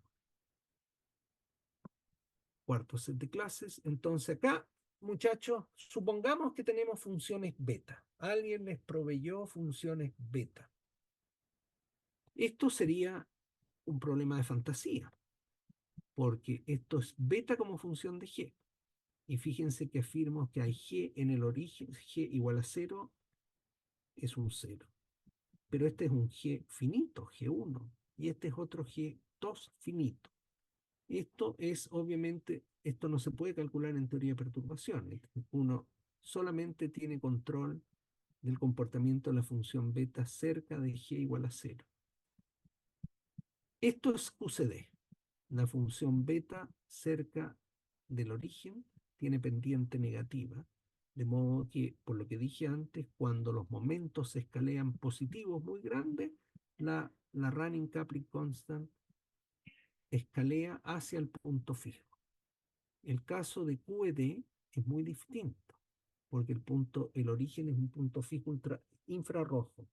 Cuarto set de clases. Entonces acá, muchachos, supongamos que tenemos funciones beta. Alguien les proveyó funciones beta. Esto sería un problema de fantasía, porque esto es beta como función de G. Y fíjense que afirmo que hay G en el origen, G igual a 0, es un 0. Pero este es un G finito, G1, y este es otro G2 finito. Esto es, obviamente, esto no se puede calcular en teoría de perturbaciones. Uno solamente tiene control del comportamiento de la función beta cerca de G igual a 0. Esto es QCD. La función beta cerca del origen tiene pendiente negativa, de modo que, por lo que dije antes, cuando los momentos se escalean positivos muy grandes, la running coupling constant escalea hacia el punto fijo. El caso de QED es muy distinto, porque el origen es un punto fijo infrarrojo.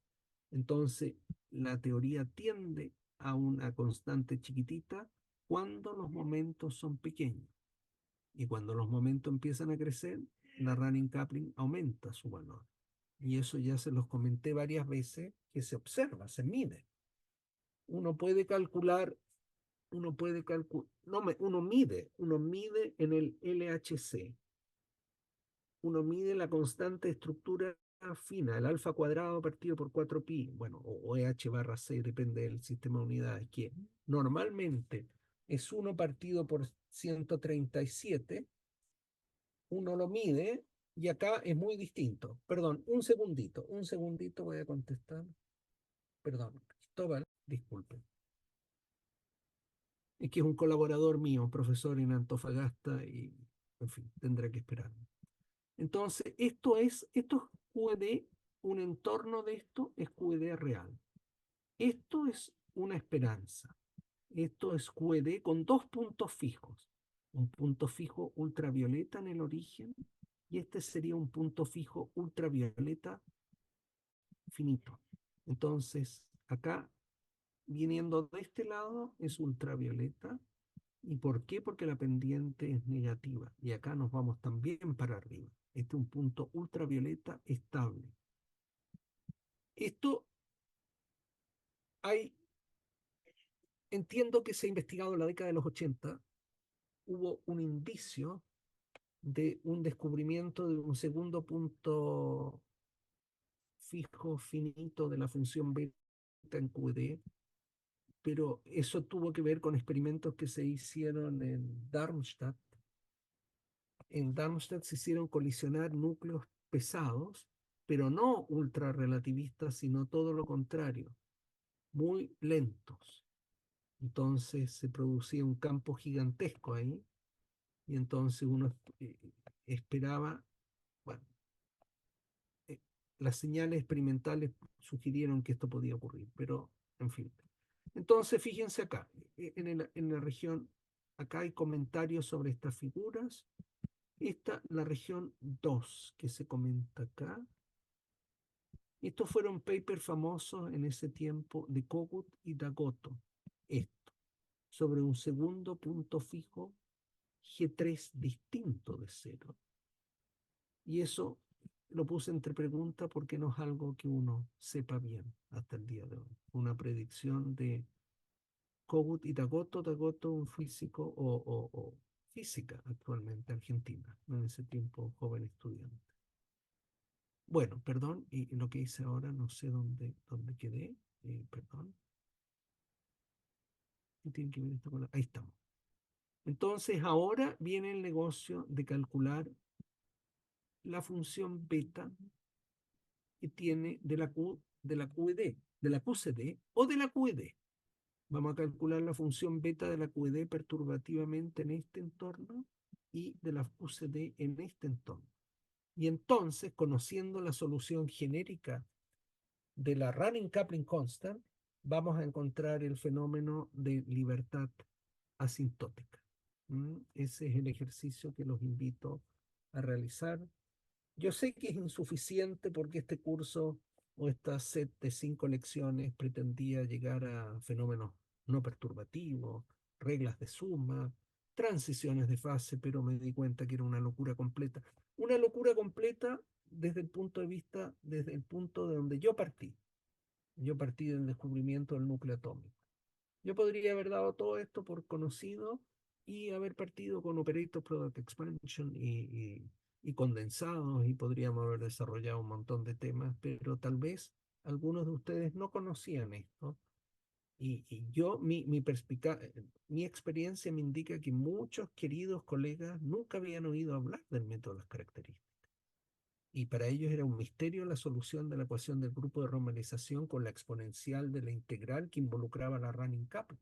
Entonces, la teoría tiende a una constante chiquitita cuando los momentos son pequeños. Y cuando los momentos empiezan a crecer, la running coupling aumenta su valor. Y eso ya se los comenté varias veces, que se observa, se mide. Uno puede calcular, uno mide en el LHC, uno mide la constante de estructura fina, el alfa cuadrado partido por 4pi, bueno, o EH barra C, depende del sistema de unidades, que normalmente es 1 partido por 137, uno lo mide y acá es muy distinto. Perdón, un segundito voy a contestar. Perdón, Cristóbal, disculpen. Es que es un colaborador mío, profesor en Antofagasta y, en fin, tendrá que esperar. Entonces, esto es QED, un entorno de esto es QED real. Esto es una esperanza. Esto es QED con dos puntos fijos. Un punto fijo ultravioleta en el origen y este sería un punto fijo ultravioleta finito. Entonces, acá, viniendo de este lado, es ultravioleta. ¿Y por qué? Porque la pendiente es negativa. Y acá nos vamos también para arriba. Este es un punto ultravioleta estable. Esto hay, entiendo que se ha investigado en la década de los 80. Hubo un indicio de un descubrimiento de un segundo punto fijo finito de la función beta en QED, pero eso tuvo que ver con experimentos que se hicieron en Darmstadt. En Darmstadt se hicieron colisionar núcleos pesados, pero no ultrarrelativistas, sino todo lo contrario, muy lentos. Entonces se producía un campo gigantesco ahí, y entonces uno esperaba, las señales experimentales sugirieron que esto podía ocurrir, pero en fin. Entonces, fíjense acá, en la región, acá hay comentarios sobre estas figuras. Esta, la región 2 que se comenta acá. Estos fueron papers famosos en ese tiempo de Kogut y Dagoto. Esto, sobre un segundo punto fijo G3 distinto de cero. Y eso lo puse entre preguntas porque no es algo que uno sepa bien hasta el día de hoy. Una predicción de Kogut y Dagoto, Dagoto un físico o física actualmente argentina, en ese tiempo joven estudiante. Bueno, perdón, y lo que hice ahora no sé dónde quedé, perdón. ¿Qué tiene que ver esto con ahí estamos. Entonces ahora viene el negocio de calcular la función beta que tiene de la QED, de la QCD o de la QED. Vamos a calcular la función beta de la QED perturbativamente en este entorno y de la QCD en este entorno. Y entonces, conociendo la solución genérica de la running coupling constant, vamos a encontrar el fenómeno de libertad asintótica. Ese es el ejercicio que los invito a realizar. Yo sé que es insuficiente porque este curso o esta set de 5 lecciones pretendía llegar a fenómenos no perturbativos, reglas de suma, transiciones de fase, pero me di cuenta que era una locura completa. Una locura completa desde el punto de vista, desde el punto de donde yo partí. Yo partí del descubrimiento del núcleo atómico. Yo podría haber dado todo esto por conocido y haber partido con Operator Product Expansion y condensados y podríamos haber desarrollado un montón de temas, pero tal vez algunos de ustedes no conocían esto. Y yo, mi experiencia me indica que muchos queridos colegas nunca habían oído hablar del método de las características. Y para ellos era un misterio la solución de la ecuación del grupo de romanización con la exponencial de la integral que involucraba la running coupling.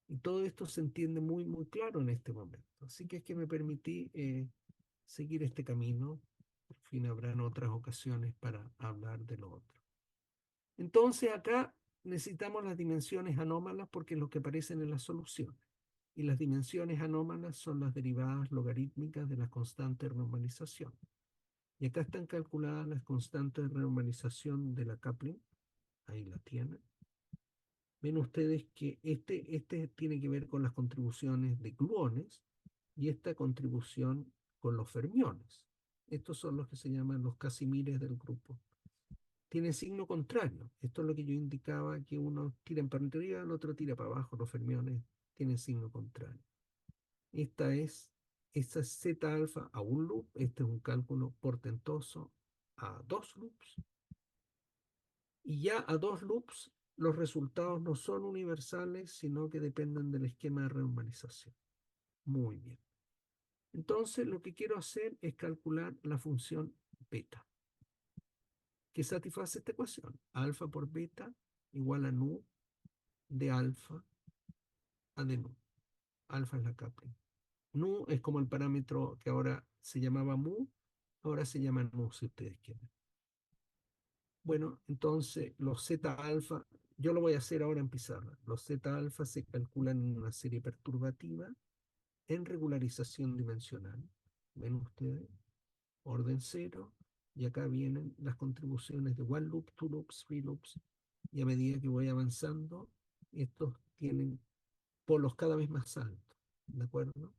Y todo esto se entiende muy, muy claro en este momento. Así que es que me permití seguir este camino. Por fin habrán otras ocasiones para hablar de lo otro. Entonces acá necesitamos las dimensiones anómalas porque es lo que aparecen en la solución. Y las dimensiones anómalas son las derivadas logarítmicas de las constantes de normalización. Y acá están calculadas las constantes de normalización de la coupling. Ahí la tienen. Ven ustedes que este tiene que ver con las contribuciones de gluones y esta contribución con los fermiones. Estos son los que se llaman los casimires del grupo. Tiene signo contrario. Esto es lo que yo indicaba, que uno tira para arriba, el otro tira para abajo. Los fermiones tienen signo contrario. Esta es Z alfa a un loop. Este es un cálculo portentoso a 2 loops. Y ya a 2 loops los resultados no son universales, sino que dependen del esquema de renormalización. Muy bien. Entonces lo que quiero hacer es calcular la función beta, que satisface esta ecuación. Alfa por beta igual a nu de alfa a de nu. Alfa es la coupling. Nu es como el parámetro que ahora se llamaba mu, ahora se llama nu si ustedes quieren. Bueno, entonces los Z alfa, yo lo voy a hacer ahora en pizarra. Los Z alfa se calculan en una serie perturbativa en regularización dimensional. Ven ustedes, orden cero, y acá vienen las contribuciones de one loop, two loops, three loops, y a medida que voy avanzando, estos tienen polos cada vez más altos, ¿de acuerdo?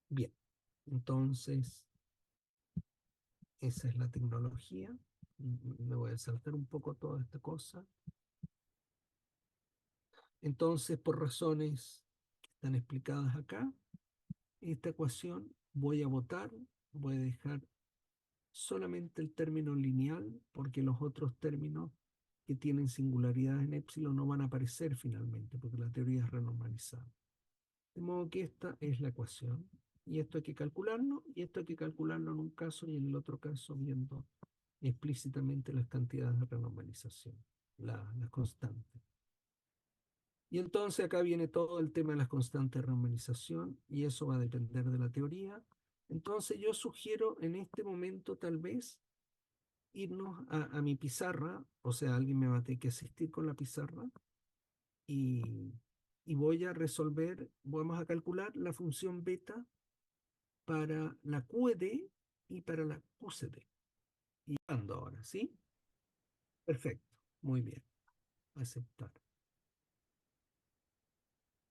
Bien, entonces esa es la tecnología. Me voy a saltar un poco toda esta cosa. Entonces, por razones que están explicadas acá, esta ecuación voy a dejar solamente el término lineal, porque los otros términos que tienen singularidades en épsilon no van a aparecer finalmente, porque la teoría es renormalizada. De modo que esta es la ecuación, y esto hay que calcularlo, y esto hay que calcularlo en un caso y en el otro caso viendo explícitamente las cantidades de renormalización, las constantes. Y entonces acá viene todo el tema de las constantes de renormalización, y eso va a depender de la teoría, Entonces yo sugiero en este momento tal vez irnos a mi pizarra, o sea, alguien me va a tener que asistir con la pizarra y, y voy a resolver, vamos a calcular la función beta para la QED y para la QCD. Y ando ahora, ¿sí? Perfecto, muy bien, aceptar.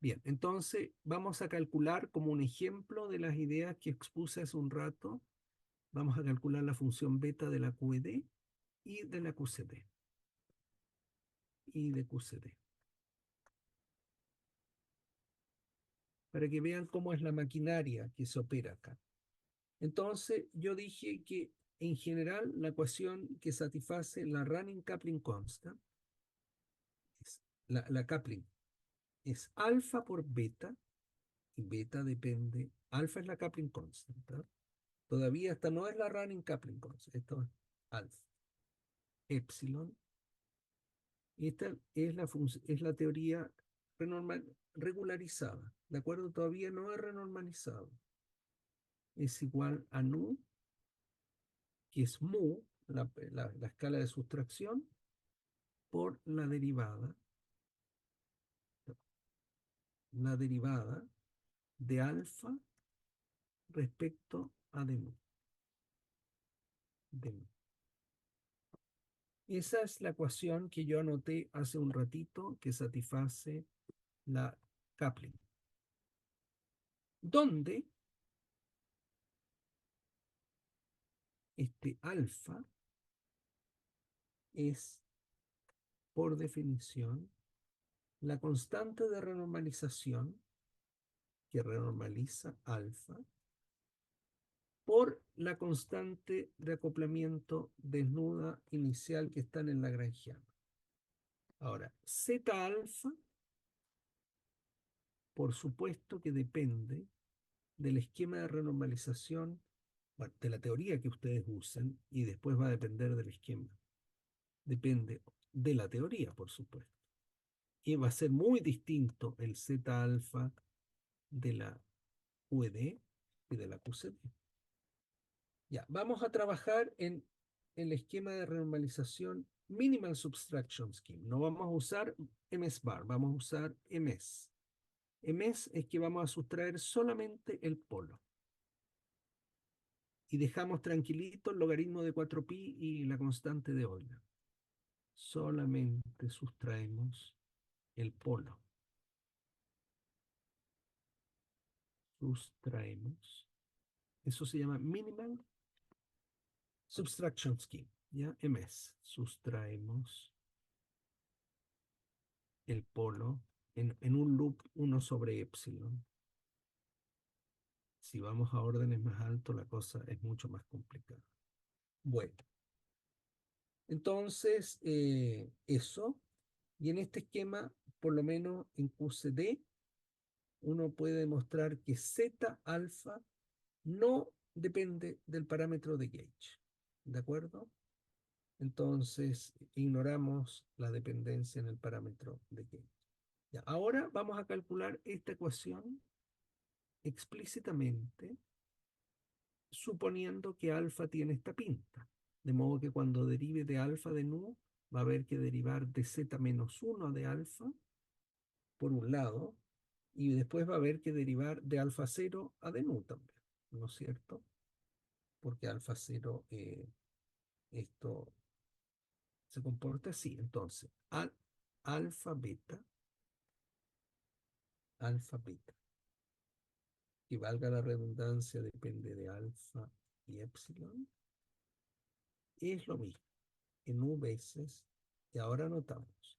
Bien, entonces vamos a calcular como un ejemplo de las ideas que expuse hace un rato, vamos a calcular la función beta de la QED y de la QCD. Y de QCD. Para que vean cómo es la maquinaria que se opera acá. Entonces, yo dije que en general la ecuación que satisface la running coupling constant, es la coupling, es alfa por beta, y beta depende, alfa es la coupling constant, ¿tá? Todavía esta no es la running coupling constant, esto es alfa. Epsilon, esta es la teoría regularizada, ¿de acuerdo? Todavía no es renormalizado. Es igual a nu, que es mu, la escala de sustracción, por la derivada de alfa respecto a de mu. De mu. Esa es la ecuación que yo anoté hace un ratito que satisface la coupling, donde este alfa es, por definición, la constante de renormalización que renormaliza alfa por la constante de acoplamiento desnuda inicial que está en el lagrangiano. Ahora, zeta alfa, por supuesto que depende del esquema de renormalización, bueno, de la teoría que ustedes usen, y después va a depender del esquema. Depende de la teoría, por supuesto. Y va a ser muy distinto el zeta alfa de la QED y de la QCD. Ya, vamos a trabajar en el esquema de renormalización Minimal Subtraction Scheme. No vamos a usar MS-bar, vamos a usar MS. MS es que vamos a sustraer solamente el polo. Y dejamos tranquilito el logaritmo de 4pi y la constante de Euler. Solamente sustraemos el polo. Sustraemos. Eso se llama Minimal Subtraction Scheme. ¿Ya? MS. Sustraemos el polo en un loop 1 sobre epsilon. Si vamos a órdenes más altos, la cosa es mucho más complicada. Bueno, entonces eso. Y en este esquema, por lo menos en QCD, uno puede demostrar que Z alfa no depende del parámetro de Gauge. ¿De acuerdo? Entonces, ignoramos la dependencia en el parámetro de Gauge. Ya, ahora vamos a calcular esta ecuación explícitamente, suponiendo que alfa tiene esta pinta. De modo que cuando derive de alfa de nu, va a haber que derivar de z menos 1 de alfa, por un lado, y después va a haber que derivar de alfa 0 a de nu también, ¿no es cierto? Porque alfa 0, esto se comporta así. Entonces, alfa beta, que valga la redundancia, depende de alfa y epsilon, es lo mismo en u veces, y ahora notamos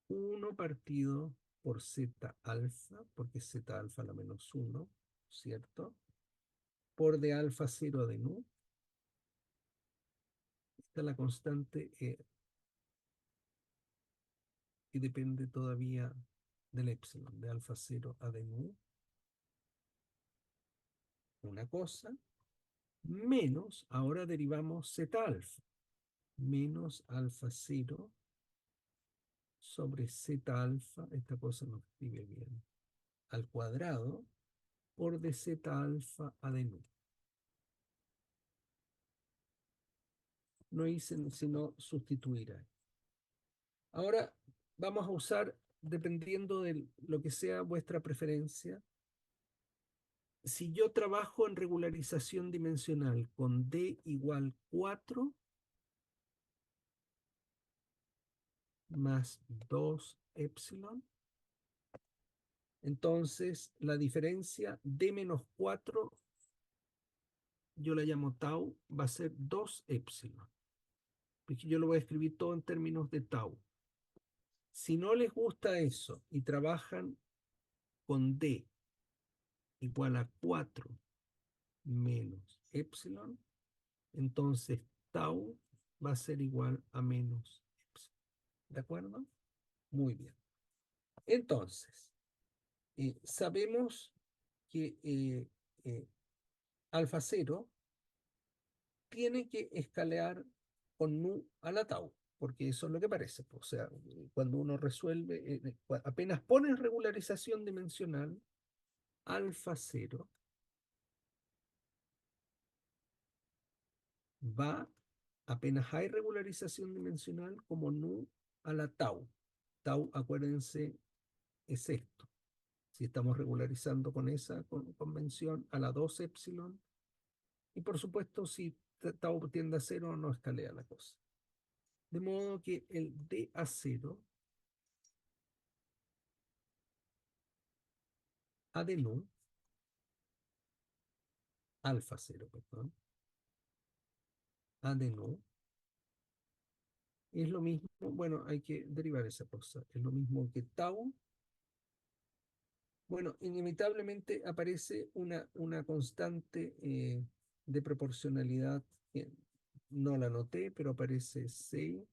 1 partido por z alfa, porque z alfa la menos 1, ¿cierto? Por de alfa 0 de nu. Esta es la constante que depende todavía del epsilon, de alfa 0 a de nu. Una cosa, menos, ahora derivamos z alfa, menos alfa 0 sobre z alfa, esta cosa no escribe bien, al cuadrado, por dz alfa a de nu. No hice sino sustituir ahí. Ahora vamos a usar, dependiendo de lo que sea vuestra preferencia, si yo trabajo en regularización dimensional con d igual 4 más 2 epsilon, entonces la diferencia d menos 4, yo la llamo tau, va a ser 2 epsilon. Porque yo lo voy a escribir todo en términos de tau. Si no les gusta eso y trabajan con d igual a 4 menos epsilon, entonces tau va a ser igual a menos epsilon. ¿De acuerdo? Muy bien. Entonces, sabemos que alfa 0 tiene que escalear con nu a la tau, porque eso es lo que parece. O sea, cuando uno resuelve, apenas pones regularización dimensional, alfa 0 va, apenas hay regularización dimensional, como nu a la tau. Tau, acuérdense, es esto. Si estamos regularizando con esa convención a la 2 epsilon, y por supuesto, si tau tiende a 0, no escalea la cosa. De modo que el d a 0, a de nu, alfa 0, perdón, a de nu, es lo mismo, bueno, hay que derivar esa cosa, es lo mismo que tau. Bueno, inevitablemente aparece una constante de proporcionalidad que no la anoté, pero aparece C.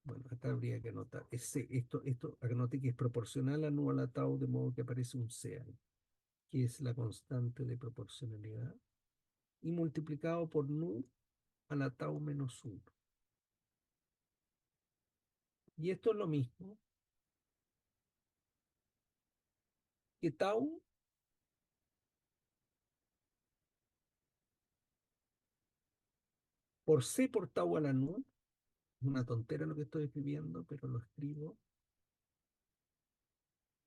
Bueno, acá habría que anotar. Es C. Esto anoté que es proporcional a nu a la tau, de modo que aparece un C ahí, que es la constante de proporcionalidad, y multiplicado por nu a la tau menos 1. Y esto es lo mismo que tau por C por tau a la nu. Es una tontera lo que estoy escribiendo, pero lo escribo.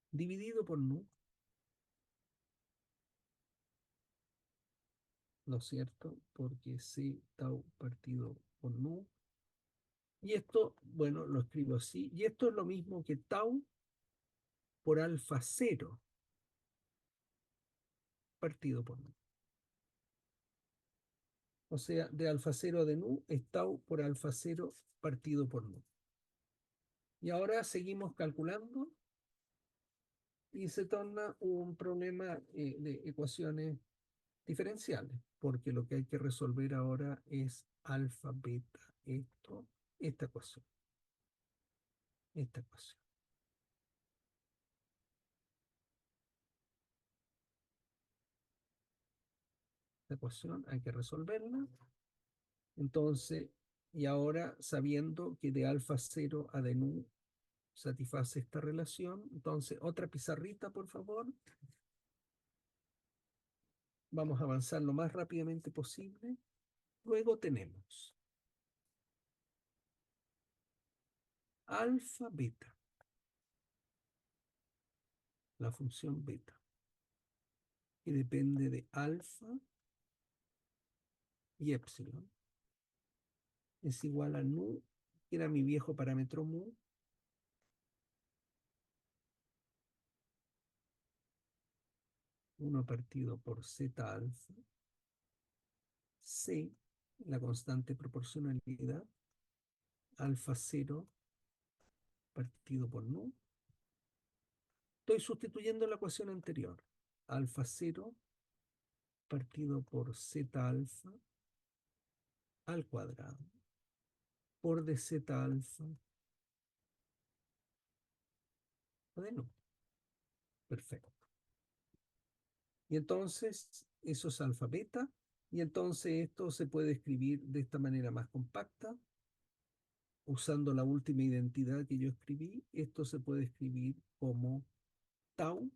Dividido por nu, ¿no es cierto? Porque C tau partido por nu. Y esto, bueno, lo escribo así. Y esto es lo mismo que tau por alfa 0 partido por nu. O sea, de alfa 0 de nu es tau por alfa 0 partido por nu. Y ahora seguimos calculando y se torna un problema de ecuaciones diferenciales, porque lo que hay que resolver ahora es alfa, beta, esta ecuación, esta ecuación. Esta ecuación hay que resolverla. Entonces, y ahora sabiendo que de alfa 0 a de nu satisface esta relación, entonces otra pizarrita, por favor. Vamos a avanzar lo más rápidamente posible. Luego tenemos alfa, beta, la función beta, que depende de alfa y epsilon, es igual a nu, que era mi viejo parámetro mu, uno partido por zeta alfa, c, la constante proporcionalidad, alfa 0 partido por nu. Estoy sustituyendo la ecuación anterior. Alfa 0 partido por zeta alfa al cuadrado por dz alfa de nu. Perfecto. Y entonces eso es alfa beta. Y entonces esto se puede escribir de esta manera más compacta. Usando la última identidad que yo escribí, esto se puede escribir como tau.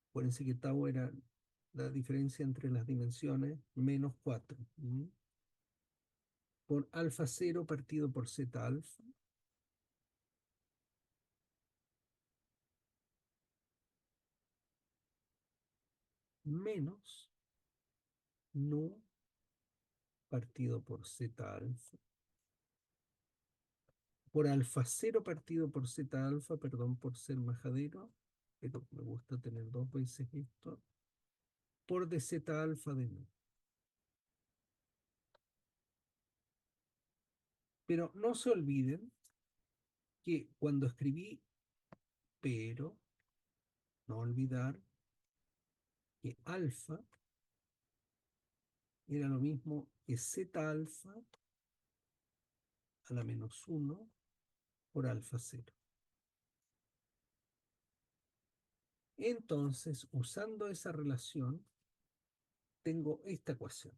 Acuérdense que tau era la diferencia entre las dimensiones, menos 4. Por alfa 0 partido por zeta alfa, menos nu partido por zeta alfa, por alfa 0 partido por zeta alfa, perdón por ser majadero, pero me gusta tener dos veces esto, por de zeta alfa de nu. Pero no se olviden que cuando escribí pero, no olvidar que alfa era lo mismo que zeta alfa a la menos 1 por alfa 0. Entonces, usando esa relación, tengo esta ecuación.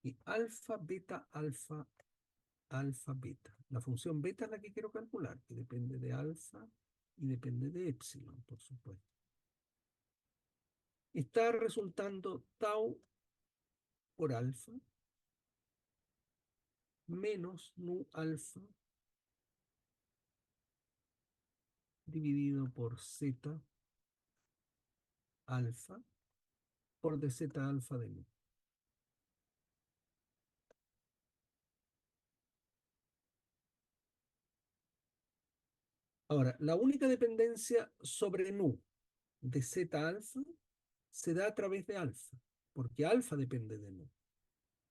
Y alfa, beta, alfa, alfa, beta. La función beta es la que quiero calcular, que depende de alfa y depende de epsilon, por supuesto. Está resultando tau por alfa menos nu alfa dividido por zeta alfa por de zeta alfa de nu. Ahora, la única dependencia sobre nu de zeta alfa se da a través de alfa, porque alfa depende de nu.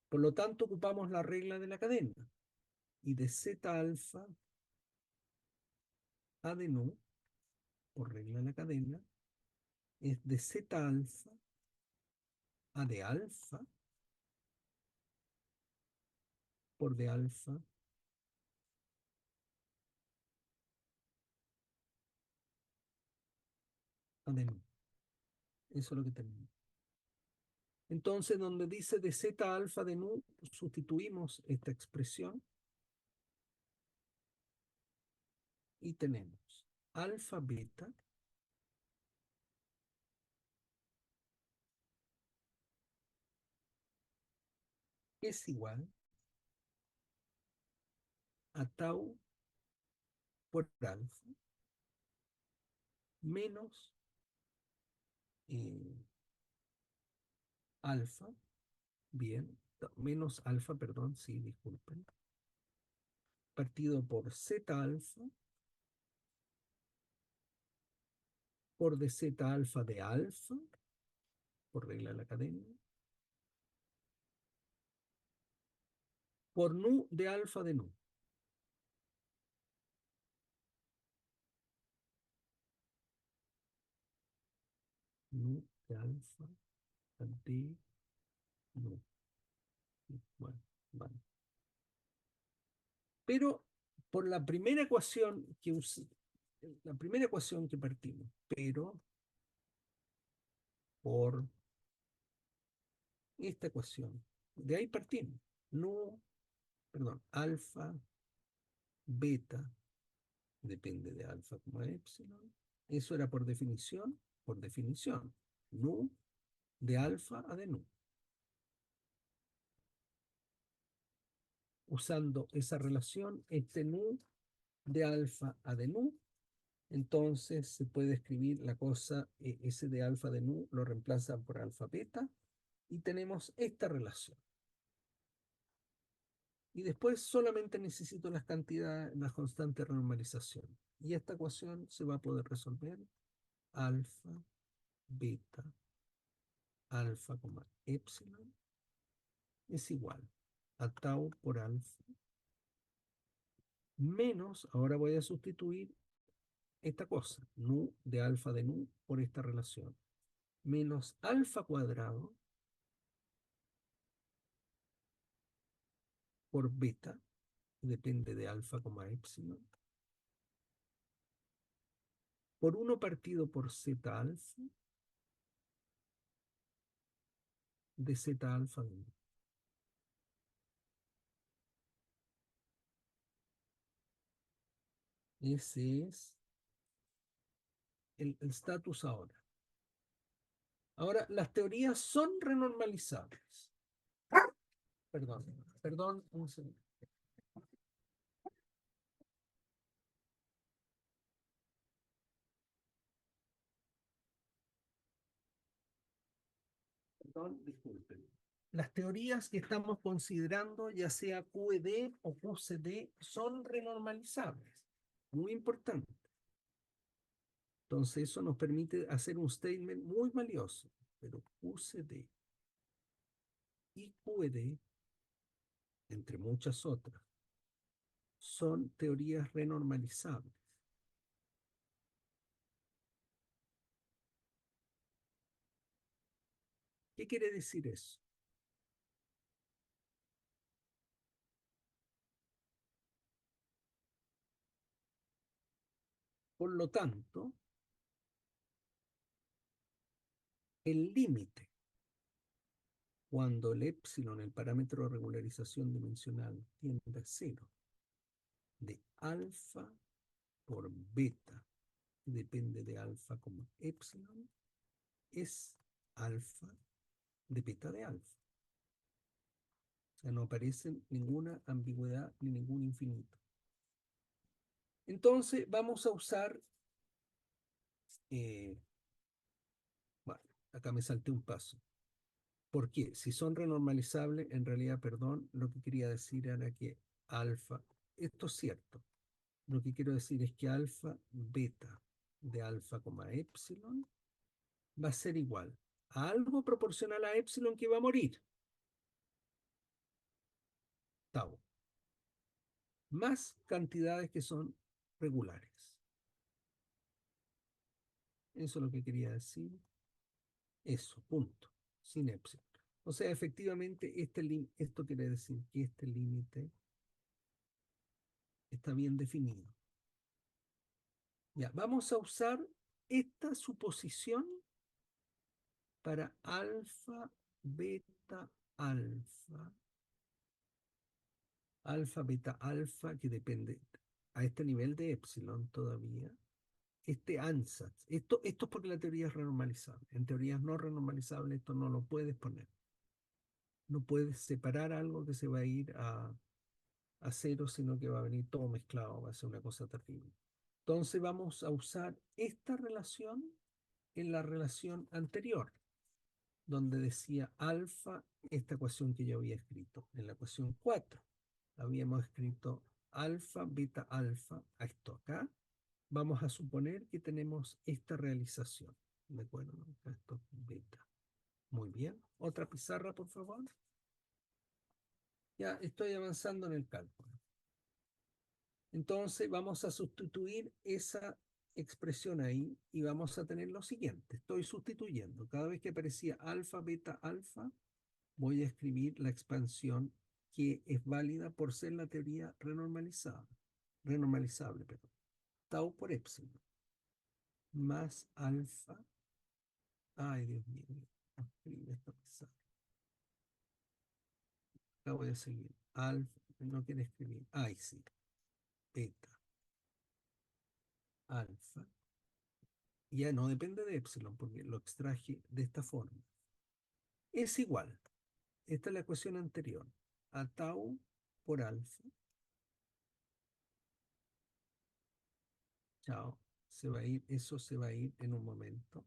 Por lo tanto, ocupamos la regla de la cadena. Y de zeta alfa a de nu, por regla de la cadena, es de zeta alfa a de alfa por de alfa a de nu. Eso es lo que tenemos. Entonces, donde dice de zeta alfa de nu, sustituimos esta expresión y tenemos alfa beta es igual a tau por alfa menos eh, alfa, bien, menos alfa, perdón, sí, disculpen, partido por zeta alfa por de zeta alfa de alfa, por regla de la cadena, por nu de alfa de nu. Nu de alfa de nu. Bueno, vale. Pero por la primera ecuación que usé, la primera ecuación que partimos, pero por esta ecuación, de ahí partimos. Nu, perdón, alfa, beta, depende de alfa como epsilon. Eso era por definición, por definición. Nu de alfa a de nu. Usando esa relación, este nu de alfa a de nu, entonces se puede escribir la cosa, ese de alfa de nu lo reemplaza por alfa beta, y tenemos esta relación. Y después solamente necesito las cantidades, las constantes de renormalización. Y esta ecuación se va a poder resolver alfa, beta, alfa, epsilon es igual a tau por alfa menos, ahora voy a sustituir esta cosa, nu de alfa de nu por esta relación, menos alfa cuadrado por beta, depende de alfa, epsilon, por 1 partido por zeta alfa de zeta alfa de nu. Ese es el status ahora. Ahora, las teorías son renormalizables. Perdón, perdón, un segundo. Perdón, disculpen. Las teorías que estamos considerando, ya sea QED o QCD, son renormalizables. Muy importante. Entonces, eso nos permite hacer un statement muy valioso. Pero QCD y QED, entre muchas otras, son teorías renormalizables. ¿Qué quiere decir eso? Por lo tanto, el límite, cuando el epsilon, el parámetro de regularización dimensional, tiende a cero, de alfa por beta, depende de alfa como epsilon, es alfa de beta de alfa. O sea, no aparece ninguna ambigüedad ni ningún infinito. Entonces, vamos a usar, bueno, acá me salté un paso. ¿Por qué? Si son renormalizables, en realidad, perdón, lo que quería decir era que alfa, esto es cierto, lo que quiero decir es que alfa, beta de alfa, epsilon, va a ser igual a algo proporcional a epsilon que va a morir, tau, más cantidades que son regulares. Eso es lo que quería decir. Eso, punto, sin epsilon. O sea, efectivamente, esto quiere decir que este límite está bien definido. Ya, vamos a usar esta suposición para alfa, beta, alfa, alfa, beta, alfa, que depende a este nivel de epsilon todavía, este ansatz. Esto es porque la teoría es renormalizable. En teorías no renormalizables esto no lo puedes poner. No puedes separar algo que se va a ir a cero, sino que va a venir todo mezclado, va a ser una cosa terrible. Entonces vamos a usar esta relación en la relación anterior, donde decía alfa, esta ecuación que yo había escrito. En la ecuación 4 habíamos escrito alfa, beta, alfa, a esto acá. Vamos a suponer que tenemos esta realización. ¿De acuerdo? Esto es beta. Muy bien. Otra pizarra, por favor. Ya estoy avanzando en el cálculo. Entonces vamos a sustituir esa expresión ahí y vamos a tener lo siguiente. Estoy sustituyendo. Cada vez que aparecía alfa, beta, alfa, voy a escribir la expansión que es válida por ser la teoría renormalizable, perdón. Tau por epsilon más alfa. Ay, Dios mío, no escribe esta pesada. Acá voy a seguir. Alfa, no quiere escribir. Ay, sí. Beta, alfa. Ya no depende de epsilon porque lo extraje de esta forma. Es igual. Esta es la ecuación anterior. A tau por alfa. Chao. Se va a ir, eso se va a ir en un momento.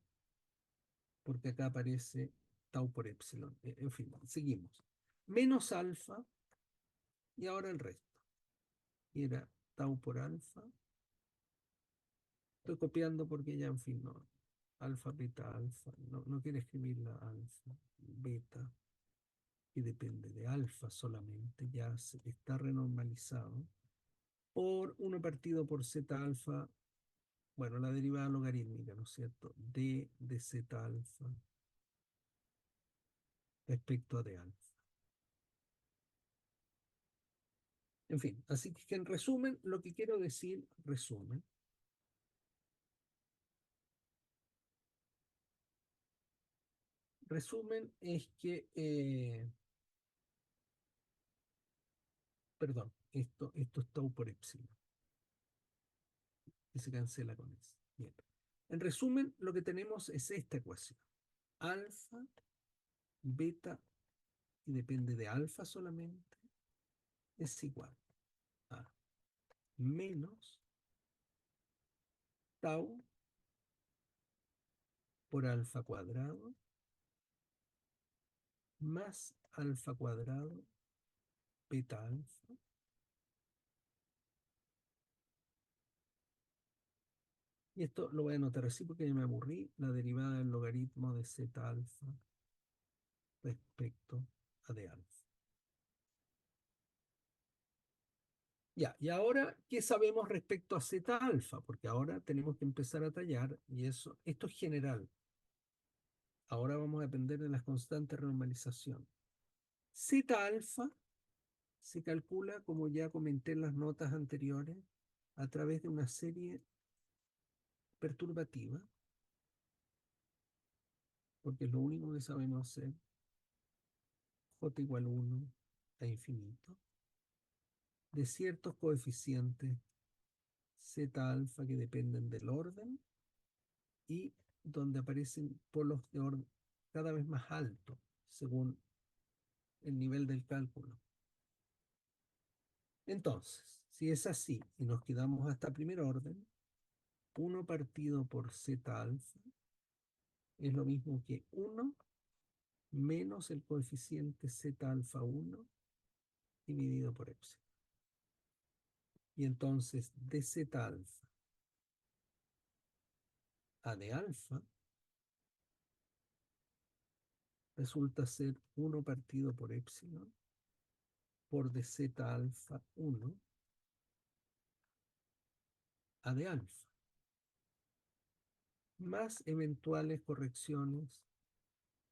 Porque acá aparece tau por epsilon. En fin, seguimos. Menos alfa y ahora el resto. Y era tau por alfa. Estoy copiando porque ya, en fin, no. Alfa, beta, alfa. No, no quiere escribir la alfa, beta, que depende de alfa solamente. Ya está renormalizado. Por 1 partido por z alfa. Bueno, la derivada logarítmica, ¿no es cierto? D de z alfa respecto a d alfa. En fin, así que en resumen, lo que quiero decir, resumen es que, perdón, esto es tau por epsilon, que se cancela con eso. Bien. En resumen, lo que tenemos es esta ecuación. Alfa, beta, y depende de alfa solamente, es igual a menos tau por alfa cuadrado más alfa cuadrado beta alfa. Y esto lo voy a anotar así porque ya me aburrí. La derivada del logaritmo de zeta alfa respecto a de alfa. Ya, y ahora, ¿qué sabemos respecto a zeta alfa? Porque ahora tenemos que empezar a tallar y esto es general. Ahora vamos a depender de las constantes de normalización. Zeta alfa se calcula, como ya comenté en las notas anteriores, a través de una serie perturbativa, porque es lo único que sabemos hacer. J igual 1 a infinito, de ciertos coeficientes zeta alfa que dependen del orden y donde aparecen polos de orden cada vez más alto según el nivel del cálculo. Entonces, si es así y nos quedamos hasta primer orden, 1 partido por zeta alfa es lo mismo que 1 menos el coeficiente zeta alfa 1 dividido por epsilon. Y entonces de zeta alfa a de alfa resulta ser 1 partido por epsilon por de zeta alfa 1 a de alfa, más eventuales correcciones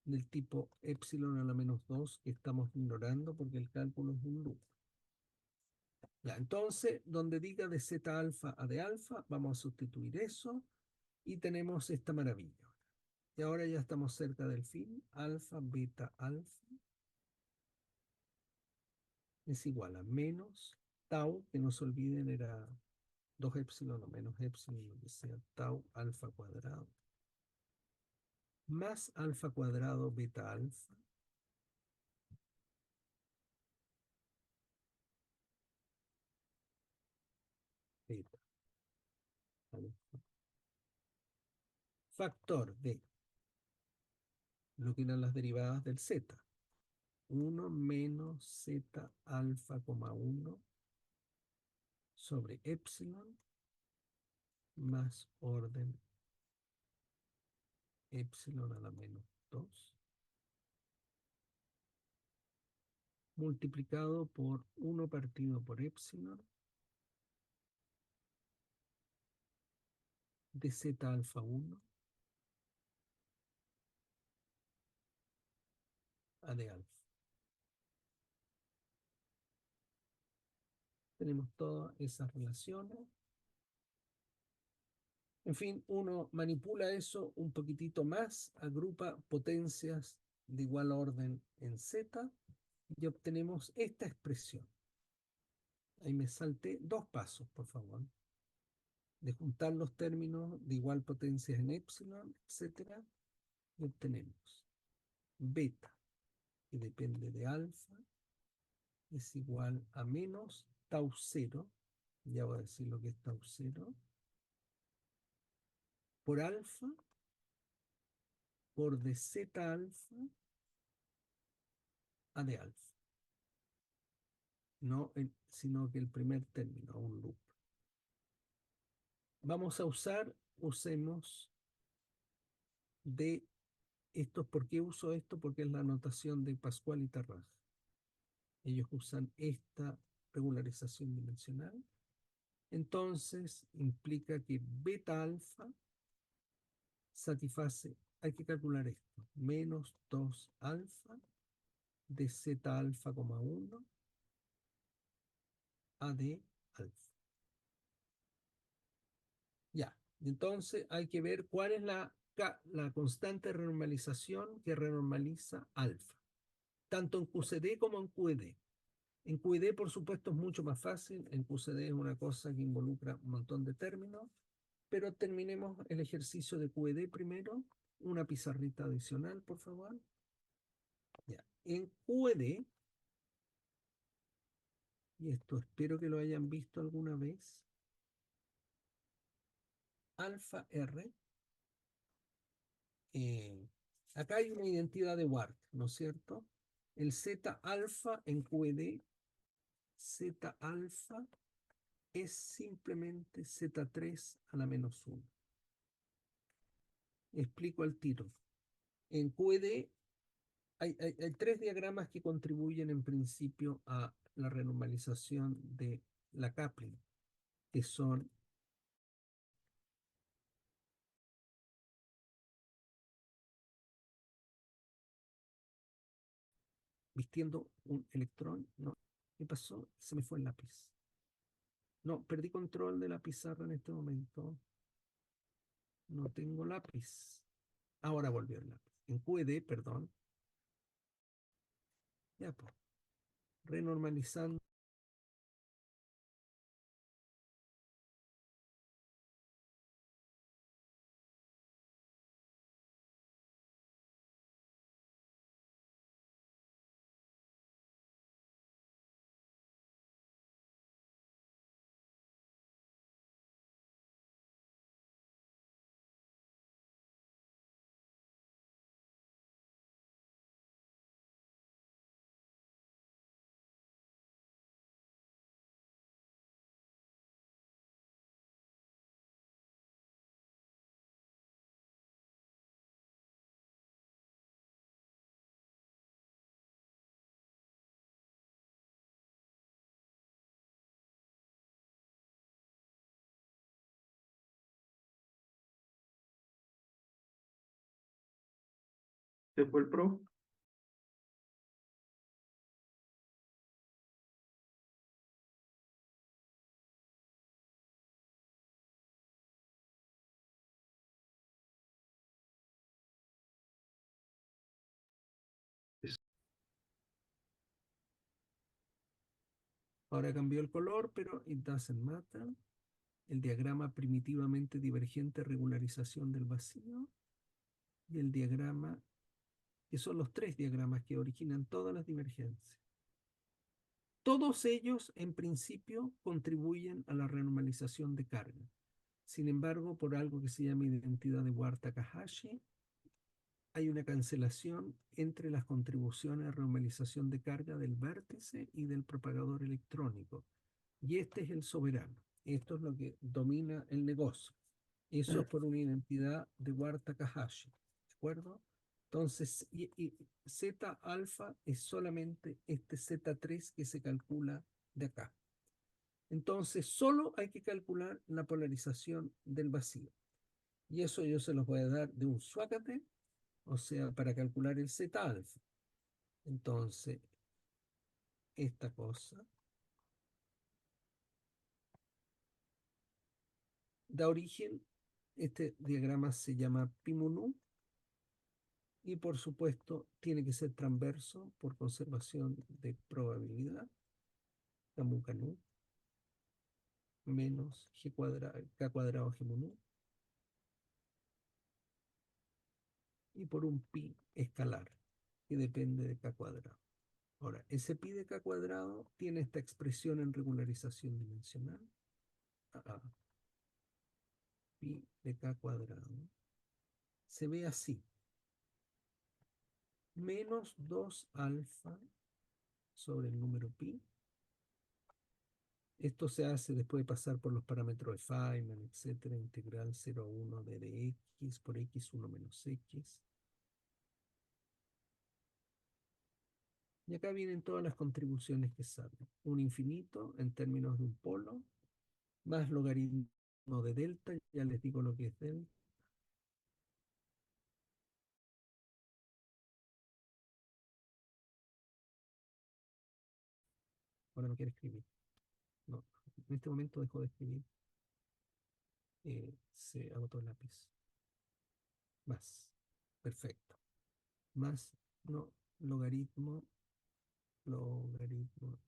del tipo epsilon a la menos 2 que estamos ignorando porque el cálculo es un loop. Ya, entonces, donde diga de zeta alfa a de alfa, vamos a sustituir eso y tenemos esta maravilla. Y ahora ya estamos cerca del fin. Alfa, beta, alfa es igual a menos tau, que no se olviden era 2 epsilon o menos epsilon, lo que sea, tau alfa cuadrado, más alfa cuadrado beta alfa, beta alfa, factor de lo que eran las derivadas del z. 1 menos z alfa, 1 sobre epsilon más orden epsilon a la menos 2 multiplicado por 1 partido por epsilon de z alfa 1 a de alfa. Tenemos todas esas relaciones. En fin, uno manipula eso un poquitito más, agrupa potencias de igual orden en Z y obtenemos esta expresión. Ahí me salté 2 pasos, por favor, de juntar los términos de igual potencias en epsilon, etcétera, y obtenemos beta, que depende de alfa, es igual a menos tau 0, ya voy a decir lo que es tau 0, por alfa, por de zeta alfa a de alfa. No sino que el primer término, un loop. Vamos a usemos de estos. ¿Por qué uso esto? Porque es la notación de Pascual y Tarrage. Ellos usan esta regularización dimensional. Entonces, implica que beta alfa satisface, hay que calcular esto, menos 2 alfa de zeta alfa, 1 a de alfa. Ya, entonces hay que ver cuál es la constante renormalización que renormaliza alfa, tanto en QCD como en QED. En QED, por supuesto, es mucho más fácil. En QCD es una cosa que involucra un montón de términos. Pero terminemos el ejercicio de QED primero. Una pizarrita adicional, por favor. Ya. En QED, y esto espero que lo hayan visto alguna vez, alfa R, eh, acá hay una identidad de Ward, ¿no es cierto? El Z alfa en QED, Z alfa es simplemente Z3 a la menos 1. Explico al tiro. En QED hay tres diagramas que contribuyen en principio a la renormalización de la Kaplan, que son vistiendo un electrón. No, ¿qué pasó? Se me fue el lápiz. No, perdí control de la pizarra en este momento. No tengo lápiz. Ahora volvió el lápiz. En QED, perdón. Ya, pues, renormalizando. ¿Se fue el pro? Ahora cambió el color, pero it doesn't matter. El diagrama primitivamente divergente regularización del vacío y el diagrama, que son los tres diagramas que originan todas las divergencias. Todos ellos, en principio, contribuyen a la renormalización de carga. Sin embargo, por algo que se llama identidad de Ward-Takahashi, hay una cancelación entre las contribuciones a renormalización de carga del vértice y del propagador electrónico. Y este es el soberano. Esto es lo que domina el negocio. Eso es por una identidad de Ward-Takahashi. ¿De acuerdo? Entonces, y Z alfa es solamente este Z3 que se calcula de acá. Entonces, solo hay que calcular la polarización del vacío. Y eso yo se los voy a dar de un suácate, o sea, para calcular el Z alfa. Entonces, esta cosa da origen, este diagrama se llama Pimunu, y por supuesto tiene que ser transverso por conservación de probabilidad, Camu Canu, menos G cuadrado, K cuadrado G mu, y por un pi escalar, que depende de K cuadrado. Ahora, ese pi de K cuadrado tiene esta expresión en regularización dimensional. Pi de K cuadrado se ve así. Menos 2 alfa sobre el número pi. Esto se hace después de pasar por los parámetros de Feynman, etcétera, integral 0 a 1 de x por x1 menos x. Y acá vienen todas las contribuciones que salen. Un infinito en términos de un polo, más logaritmo de delta, ya les digo lo que es delta. Ahora no quiere escribir. No, en este momento dejó de escribir. Se agotó el lápiz. Más. Perfecto. Más, no, logaritmo, logaritmo.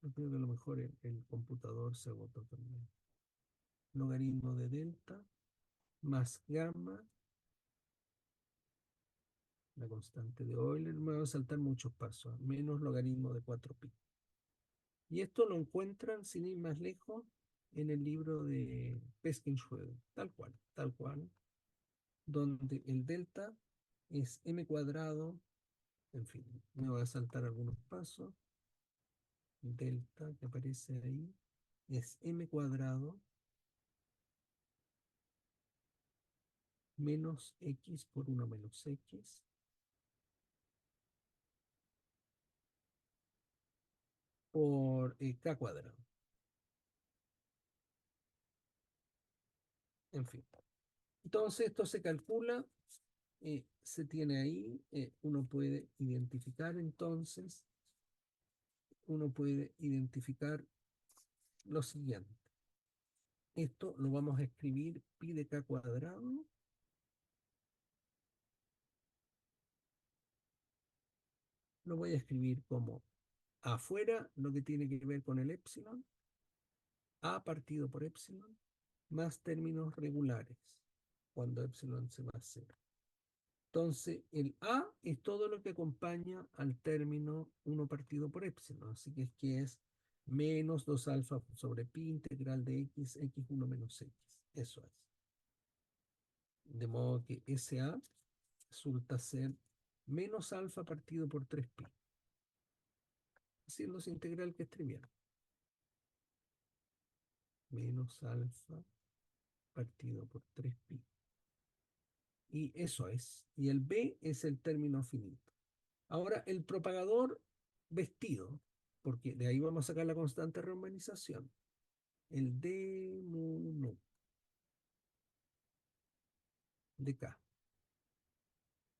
Yo creo que a lo mejor el computador se agotó también. logaritmo de delta más gamma, la constante de Euler, me va a saltar muchos pasos, menos logaritmo de 4pi. Y esto lo encuentran, sin ir más lejos, en el libro de Peskin-Schroeder, tal cual, donde el delta es m cuadrado, en fin, me voy a saltar algunos pasos, delta que aparece ahí es m cuadrado menos x por 1 menos x por k cuadrado. En fin. Entonces esto se calcula, se tiene ahí, uno puede identificar lo siguiente. Esto lo vamos a escribir pi de k cuadrado lo voy a escribir como afuera lo que tiene que ver con el épsilon, a partido por épsilon, más términos regulares, cuando épsilon se va a cero. Entonces, el a es todo lo que acompaña al término 1 partido por épsilon, así que es menos 2 alfa sobre pi integral de x, x1 menos x. Eso es. De modo que ese a resulta ser menos alfa partido por 3pi. Haciendo esa integral que es trivial. Menos alfa partido por 3pi. Y eso es. Y el b es el término finito. Ahora, el propagador vestido, porque de ahí vamos a sacar la constante reumanización. El d mu nu de k.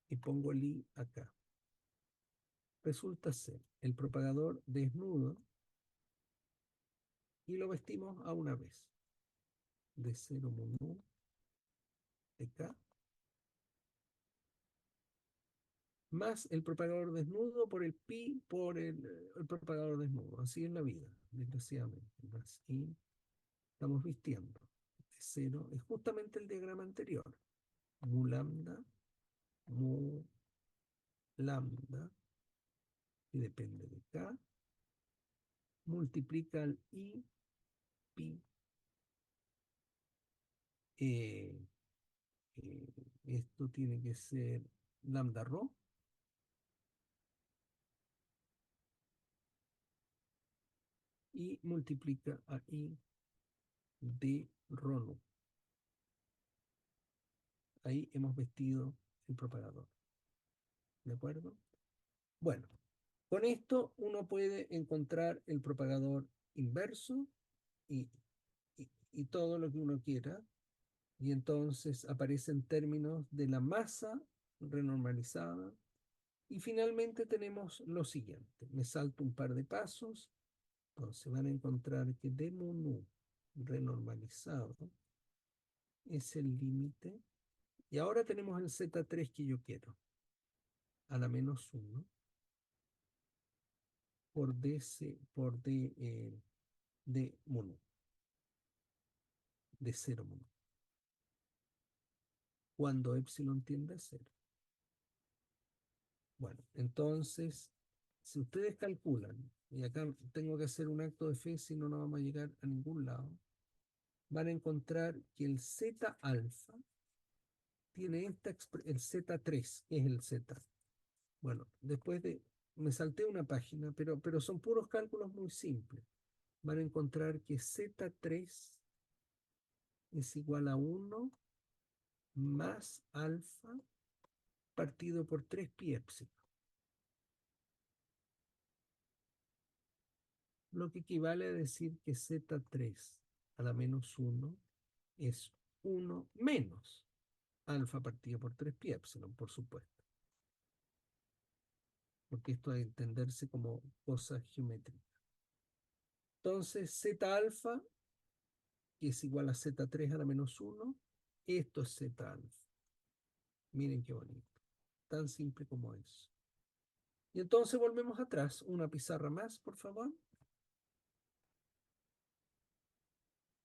Y pongo el i acá. Resulta ser el propagador desnudo y lo vestimos a una vez. De 0 mu nu de k más el propagador desnudo por el pi por el propagador desnudo. Así es la vida, desgraciadamente. Más i estamos vistiendo. De 0 es justamente el diagrama anterior. Mu lambda, que depende de k, multiplica el i pi. Eh, Esto tiene que ser lambda rho y multiplica a i de rho nu. Ahí hemos vestido el propagador. ¿De acuerdo? Bueno, con esto uno puede encontrar el propagador inverso y, y todo lo que uno quiera, y entonces aparecen términos de la masa renormalizada, y finalmente tenemos lo siguiente. Me salto un par de pasos, entonces van a encontrar que d mu nu renormalizado es el límite, y ahora tenemos el Z3 que yo quiero, a la menos 1, por d mu nu, de 0 mu nu, cuando épsilon tiende a 0. Bueno, entonces, si ustedes calculan, y acá tengo que hacer un acto de fe, si no, no vamos a llegar a ningún lado, van a encontrar que el Z alfa tiene el Z3, es el Z. Bueno, me salté una página, pero son puros cálculos muy simples. Van a encontrar que Z3 es igual a 1 más alfa partido por 3 pi épsilon. Lo que equivale a decir que Z3 a la menos 1 es 1 menos alfa partido por 3 pi épsilon, por supuesto. Porque esto hay que entenderse como cosas geométricas. Entonces, Z alfa, que es igual a Z3 a la menos 1, esto es Z alfa. Miren qué bonito. Tan simple como eso. Y entonces volvemos atrás. Una pizarra más, por favor.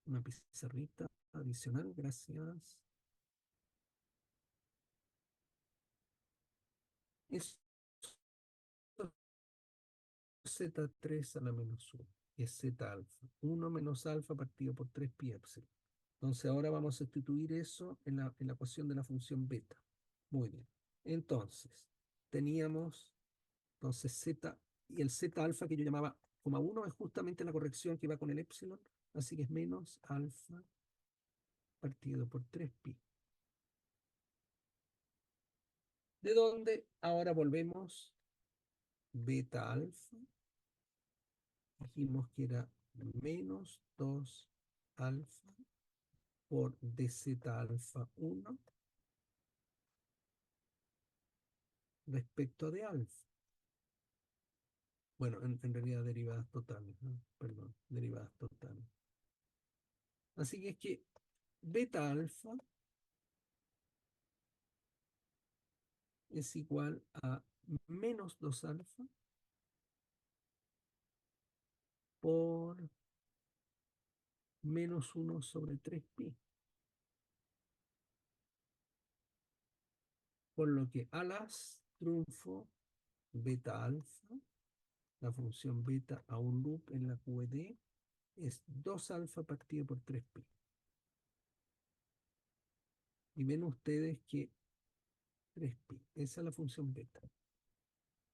Una pizarrita. adicional, gracias. Es Z3 a la menos 1, es Z alfa. 1 menos alfa partido por 3 pi epsilon. Entonces ahora vamos a sustituir eso en la ecuación de la función beta. Muy bien. Entonces, teníamos entonces Z, y el Z alfa que yo llamaba coma 1 es justamente la corrección que va con el epsilon, así que es menos alfa partido por 3pi. De donde ahora volvemos beta alfa. Dijimos que era menos 2 alfa por dz alfa 1 respecto de alfa. Bueno, en realidad derivadas totales, ¿no? Perdón, derivadas totales. Así que es que beta alfa es igual a menos 2 alfa por menos 1 sobre 3pi. Por lo que alas triunfo beta alfa, la función beta a un loop en la QED, es 2 alfa partido por 3pi. Y ven ustedes que 3pi, esa es la función beta.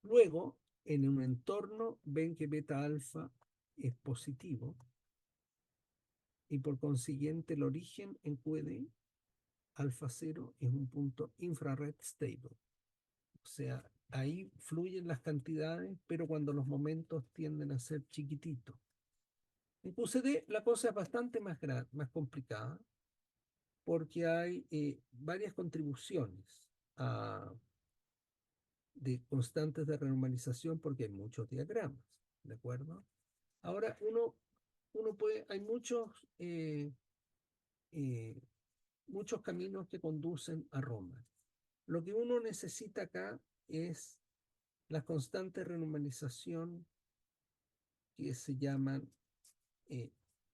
Luego, en un entorno, ven que beta alfa es positivo y por consiguiente el origen en QED, alfa 0, es un punto infrared stable. O sea, ahí fluyen las cantidades, pero cuando los momentos tienden a ser chiquititos. En QCD la cosa es bastante más complicada porque hay varias contribuciones de constantes de renormalización porque hay muchos diagramas, ¿de acuerdo? Ahora hay eh, muchos caminos que conducen a Roma. Lo que uno necesita acá es las constantes de renormalización que se llaman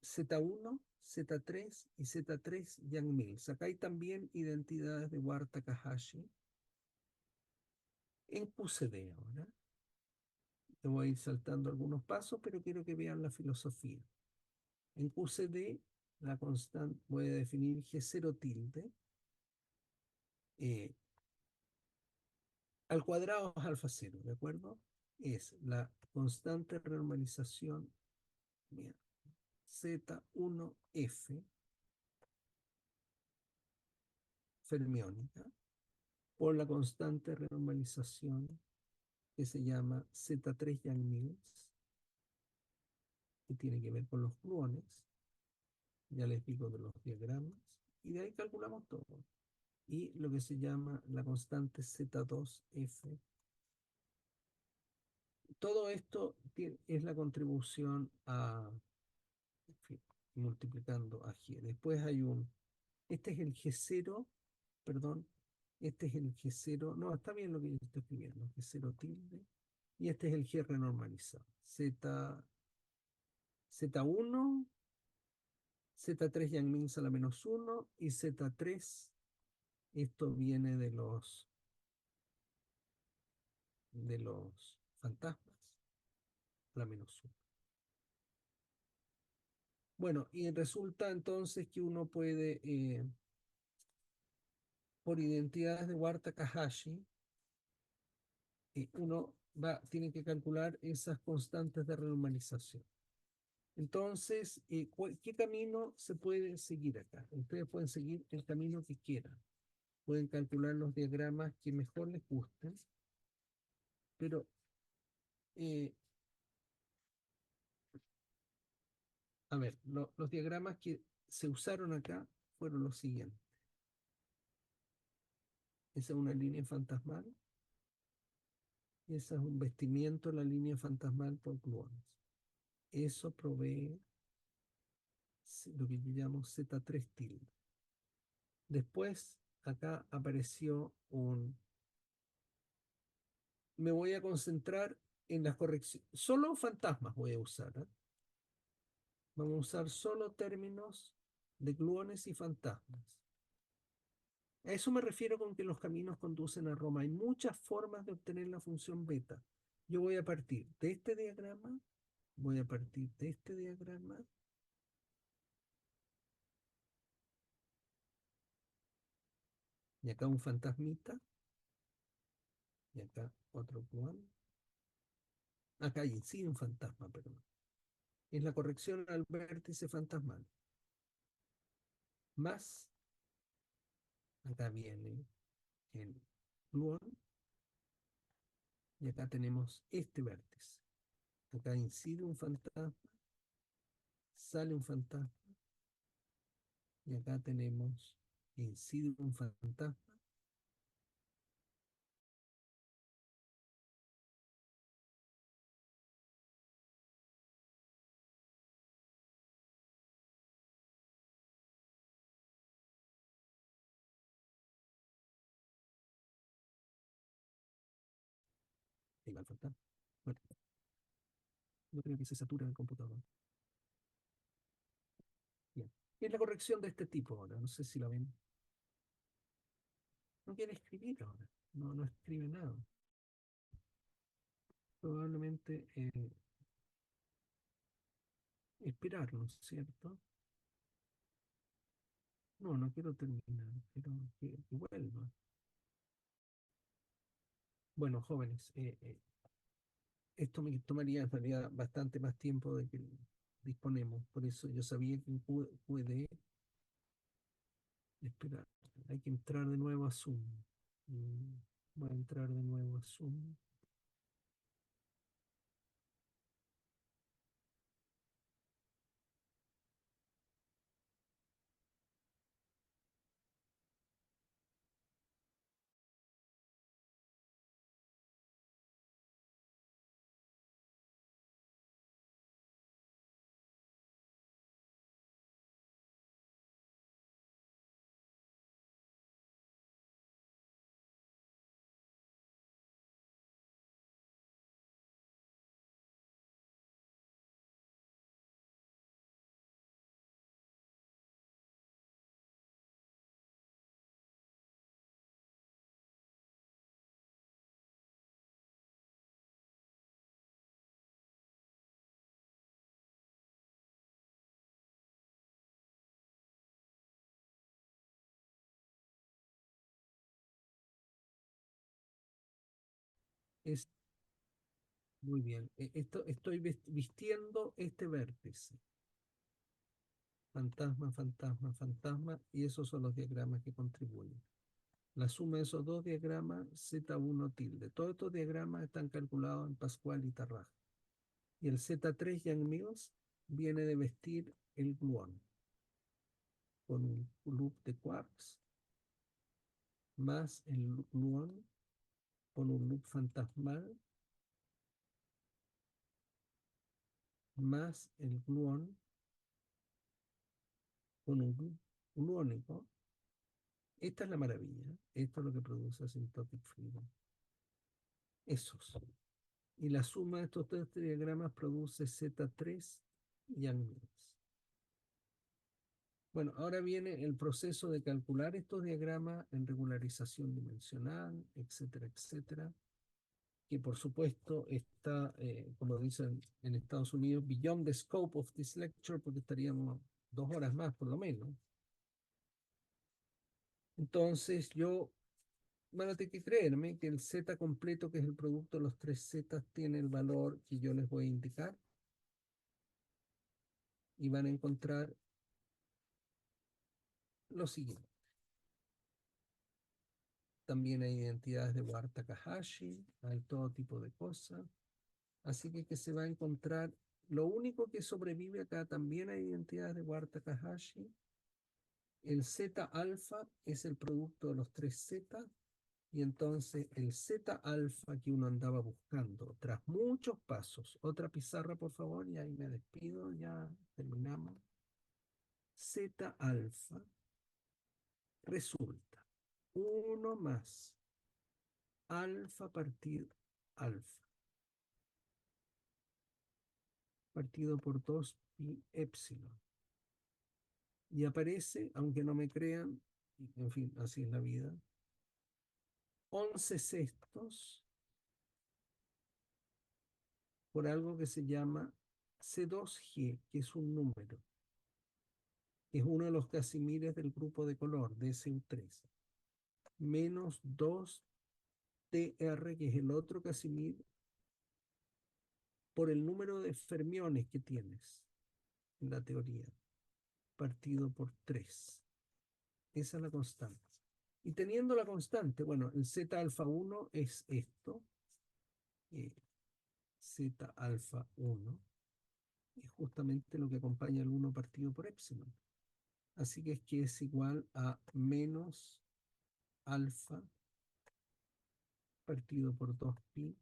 Z1, Z3 y Z3 Yang-Mills. Acá hay también identidades de Ward-Takahashi en QCD ahora. Te voy a ir saltando algunos pasos, pero quiero que vean la filosofía. En QCD, la constante, voy a definir G0 tilde. Al cuadrado es alfa 0, ¿de acuerdo? Es la constante de renormalización Z1F fermiónica por la constante de renormalización que se llama Z3 Yang-Mills, que tiene que ver con los gluones. Ya les digo de los diagramas. Y de ahí calculamos todo. Y lo que se llama la constante Z2F. Todo esto es la contribución a, en fin, multiplicando a G. Después este es el G0, perdón, este es el G0, no, está bien lo que yo estoy escribiendo, G0 tilde, y este es el G renormalizado, Z1, Z3 Yang-Mills a la menos 1 y Z3, esto viene de los fantasmas a la menos 1. Bueno, y resulta entonces que uno puede, por identidades de Ward-Takahashi, uno tiene que calcular esas constantes de renormalización. Entonces, ¿qué camino se puede seguir acá? Ustedes pueden seguir el camino que quieran. Pueden calcular los diagramas que mejor les gusten, pero a ver, los diagramas que se usaron acá fueron los siguientes. Esa es una línea fantasmal. Y esa es un vestimiento, la línea fantasmal por gluones. Eso provee lo que yo llamo Z3 tilde. Después, acá apareció me voy a concentrar en las correcciones. Solo fantasmas voy a usar, ¿eh? Vamos a usar solo términos de gluones y fantasmas. A eso me refiero con que los caminos conducen a Roma. Hay muchas formas de obtener la función beta. Yo voy a partir de este diagrama, voy a partir de este diagrama, y acá un fantasmita, y acá otro gluón. Acá incide un fantasma, perdón. Es la corrección al vértice fantasmal. Más, acá viene el gluón, y acá tenemos este vértice. Acá incide un fantasma, sale un fantasma, y acá tenemos, incide un fantasma, y va el fantasma. Bueno, no creo que se sature el computador. Bien. Es la corrección de este tipo ahora, no sé si la ven. No quiere escribir ahora, no escribe nada. Probablemente esperar, ¿no es cierto? No quiero terminar, quiero que vuelva. Bueno, jóvenes, esto me tomaría en realidad bastante más tiempo de que disponemos, por eso yo sabía que en QD, esperar, hay que entrar de nuevo a Zoom. Mm, Voy a entrar de nuevo a Zoom. Es muy bien. Estoy vistiendo este vértice. Fantasma, fantasma, fantasma, y esos son los diagramas que contribuyen. La suma de esos dos diagramas, Z1 tilde. Todos estos diagramas están calculados en Pascual y Tarraj. Y el Z3 Young Mills viene de vestir el gluón con un loop de quarks más el gluón con un loop fantasmal más el gluón con un loop gluónico. Esta es la maravilla. Esto es lo que produce Asymptotic Freedom. Esos. Y la suma de estos tres diagramas produce Z3 Young Mills. Bueno, ahora viene el proceso de calcular estos diagramas en regularización dimensional, etcétera, etcétera, que por supuesto está, como dicen en Estados Unidos, beyond the scope of this lecture, porque estaríamos 2 horas más por lo menos. Entonces van a tener que creerme que el Z completo, que es el producto de los tres Z, tiene el valor que yo les voy a indicar, y van a encontrar lo siguiente. También hay identidades de Ward Takahashi, hay todo tipo de cosas. Así que se va a encontrar, lo único que sobrevive acá, también hay identidades de Ward Takahashi. El Z alfa es el producto de los tres Z, y entonces el Z alfa que uno andaba buscando tras muchos pasos. Otra pizarra, por favor, y ahí me despido, ya terminamos. Z alfa resulta 1 más alfa partido alfa, partido por 2 pi epsilon. Y aparece, aunque no me crean, en fin, así es la vida, 11 sextos por algo que se llama C2G, que es un número, que es uno de los casimires del grupo de color, DSU3, menos 2TR, que es el otro casimir, por el número de fermiones que tienes en la teoría, partido por 3. Esa es la constante. Y teniendo la constante, bueno, el Z alfa 1 es esto, Z alfa 1, es justamente lo que acompaña el 1 partido por epsilon. Así que es igual a menos alfa partido por 2pi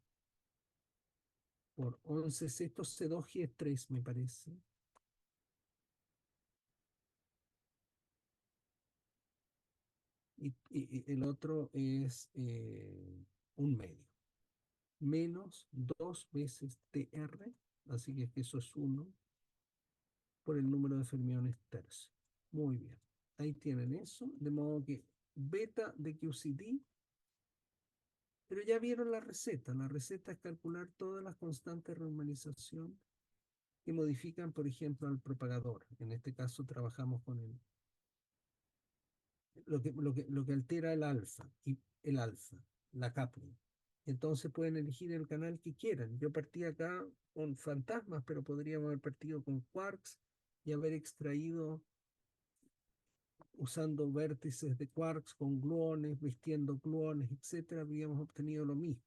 por 11 sextos, C2G es 3, me parece. Y el otro es un medio. Menos 2 veces TR, así que eso es 1 por el número de fermiones tercio. Muy bien. Ahí tienen eso, de modo que beta de QCD, pero ya vieron la receta. La receta es calcular todas las constantes de normalización que modifican, por ejemplo, al propagador. En este caso trabajamos con lo que altera el alfa, la coupling. Entonces pueden elegir el canal que quieran. Yo partí acá con fantasmas, pero podríamos haber partido con quarks y haber extraído usando vértices de quarks con gluones, vistiendo gluones, etcétera, habríamos obtenido lo mismo.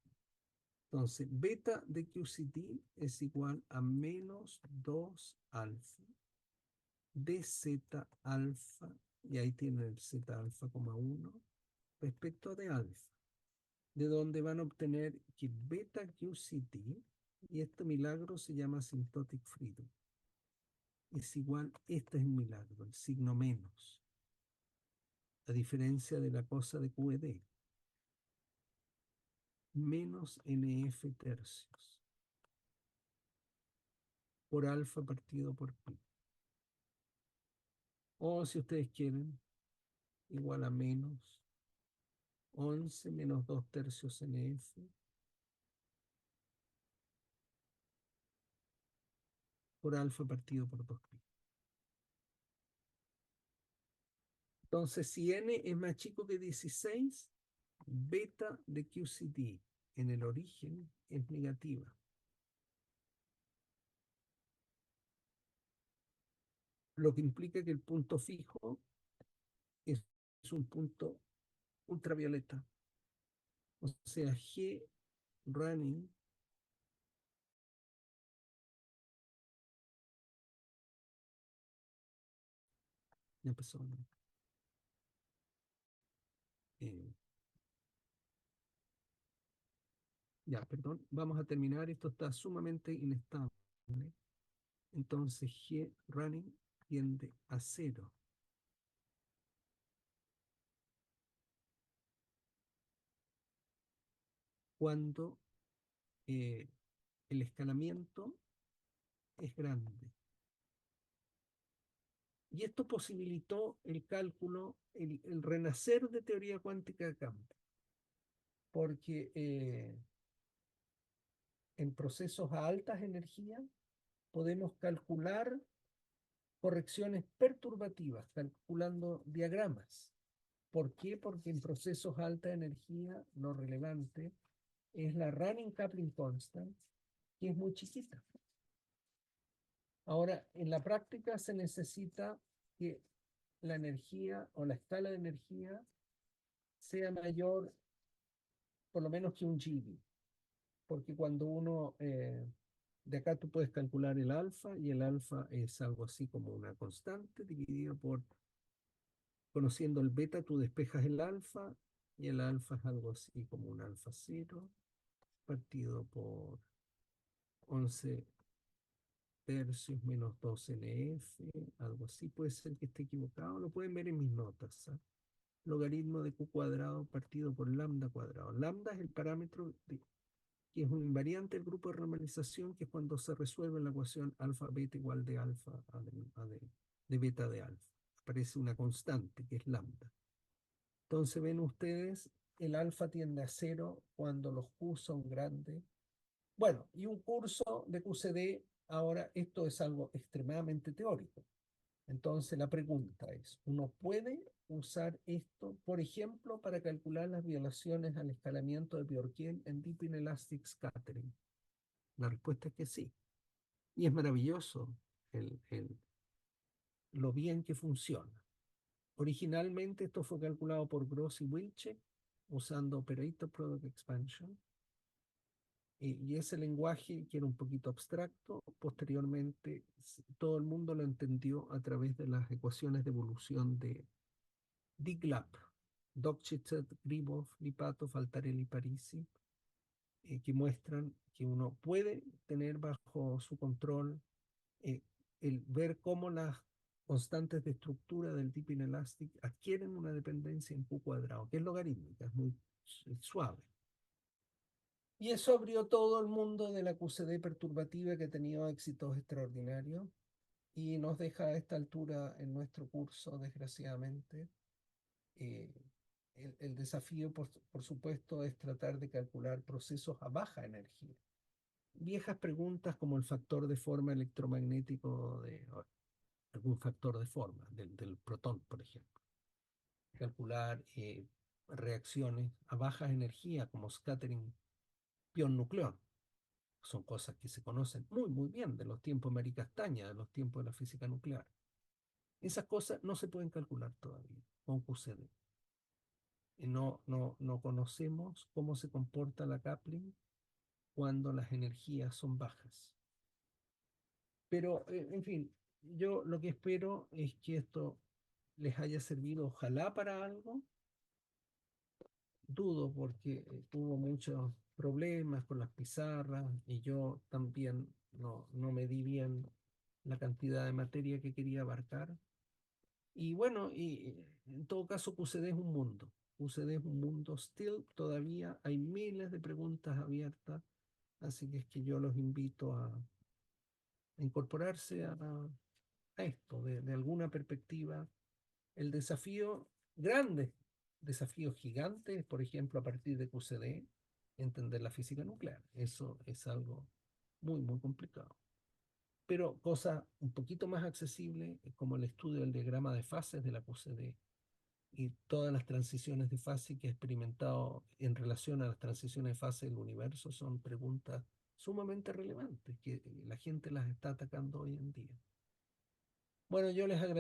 Entonces, beta de QCD es igual a menos 2 alfa de Z alfa, y ahí tienen el Z alfa, 1 respecto de alfa, de donde van a obtener que beta QCD, y este milagro se llama asymptotic freedom, es igual, este es el milagro, el signo menos, a diferencia de la cosa de QED, menos NF tercios por alfa partido por pi. O si ustedes quieren, igual a menos 11 menos 2 tercios NF por alfa partido por 2pi. Entonces, si n es más chico que 16, beta de QCD en el origen es negativa. Lo que implica que el punto fijo es un punto ultravioleta. O sea, G running ya empezó, ¿no? Eh, ya, perdón, vamos a terminar. Esto está sumamente inestable. Entonces G running tiende a 0. Cuando el escalamiento es grande. Y esto posibilitó el cálculo, el renacer de teoría cuántica de campo, porque en procesos a altas energías podemos calcular correcciones perturbativas, calculando diagramas. ¿Por qué? Porque en procesos a alta energía lo relevante es la running coupling constant, que es muy chiquita. Ahora, en la práctica se necesita que la energía o la escala de energía sea mayor por lo menos que un GeV, porque cuando uno, de acá tú puedes calcular el alfa, y el alfa es algo así como una constante dividido por, conociendo el beta, tú despejas el alfa, y el alfa es algo así como un alfa 0, partido por 11 tercios menos 2 NF, algo así, puede ser que esté equivocado, lo pueden ver en mis notas, ¿eh? Logaritmo de Q cuadrado partido por lambda cuadrado. Lambda es el parámetro que es un invariante del grupo de normalización, que es cuando se resuelve la ecuación alfa beta igual de alfa de beta de alfa. aparece una constante que es lambda. Entonces ven ustedes, el alfa tiende a cero cuando los Q son grandes. Bueno, y un curso de QCD, ahora esto es algo extremadamente teórico. Entonces la pregunta es, ¿uno puede usar esto, por ejemplo, para calcular las violaciones al escalamiento de Bjorken en Deep Inelastic Scattering? La respuesta es que sí. Y es maravilloso lo bien que funciona. Originalmente esto fue calculado por Gross y Wilczek usando Operator Product Expansion. Y ese lenguaje, que era un poquito abstracto, posteriormente todo el mundo lo entendió a través de las ecuaciones de evolución de Diglap, Dovchytsev, Gribov, Lipatov, Altarelli, Parisi, que muestran que uno puede tener bajo su control eh, el ver cómo las constantes de estructura del tipo inelastic adquieren una dependencia en Q cuadrado, que es logarítmica, es muy suave. Y eso abrió todo el mundo de la QCD perturbativa, que ha tenido éxitos extraordinarios y nos deja a esta altura en nuestro curso, desgraciadamente. eh, el desafío, por supuesto, es tratar de calcular procesos a baja energía. Viejas preguntas como el factor de forma electromagnético de algún factor de forma del protón, por ejemplo. Calcular reacciones a baja energía como scattering pion-nucleón. Son cosas que se conocen muy, muy bien de los tiempos de Mari Castaña, de los tiempos de la física nuclear. Esas cosas no se pueden calcular todavía con QCD. No conocemos cómo se comporta la coupling cuando las energías son bajas. Pero, en fin, yo lo que espero es que esto les haya servido, ojalá, para algo. Dudo, porque tuvo muchos problemas con las pizarras y yo también no me di bien la cantidad de materia que quería abarcar. Y bueno, en todo caso, QCD es un mundo. QCD es un mundo still, todavía hay miles de preguntas abiertas, así que es que yo los invito a incorporarse a esto, de alguna perspectiva. El desafío grande, desafíos gigantes, por ejemplo, a partir de QCD, entender la física nuclear. Eso es algo muy, muy complicado. Pero cosas un poquito más accesibles, como el estudio del diagrama de fases de la QCD y todas las transiciones de fase que he experimentado en relación a las transiciones de fase del universo, son preguntas sumamente relevantes que la gente las está atacando hoy en día. Bueno, yo les agradezco.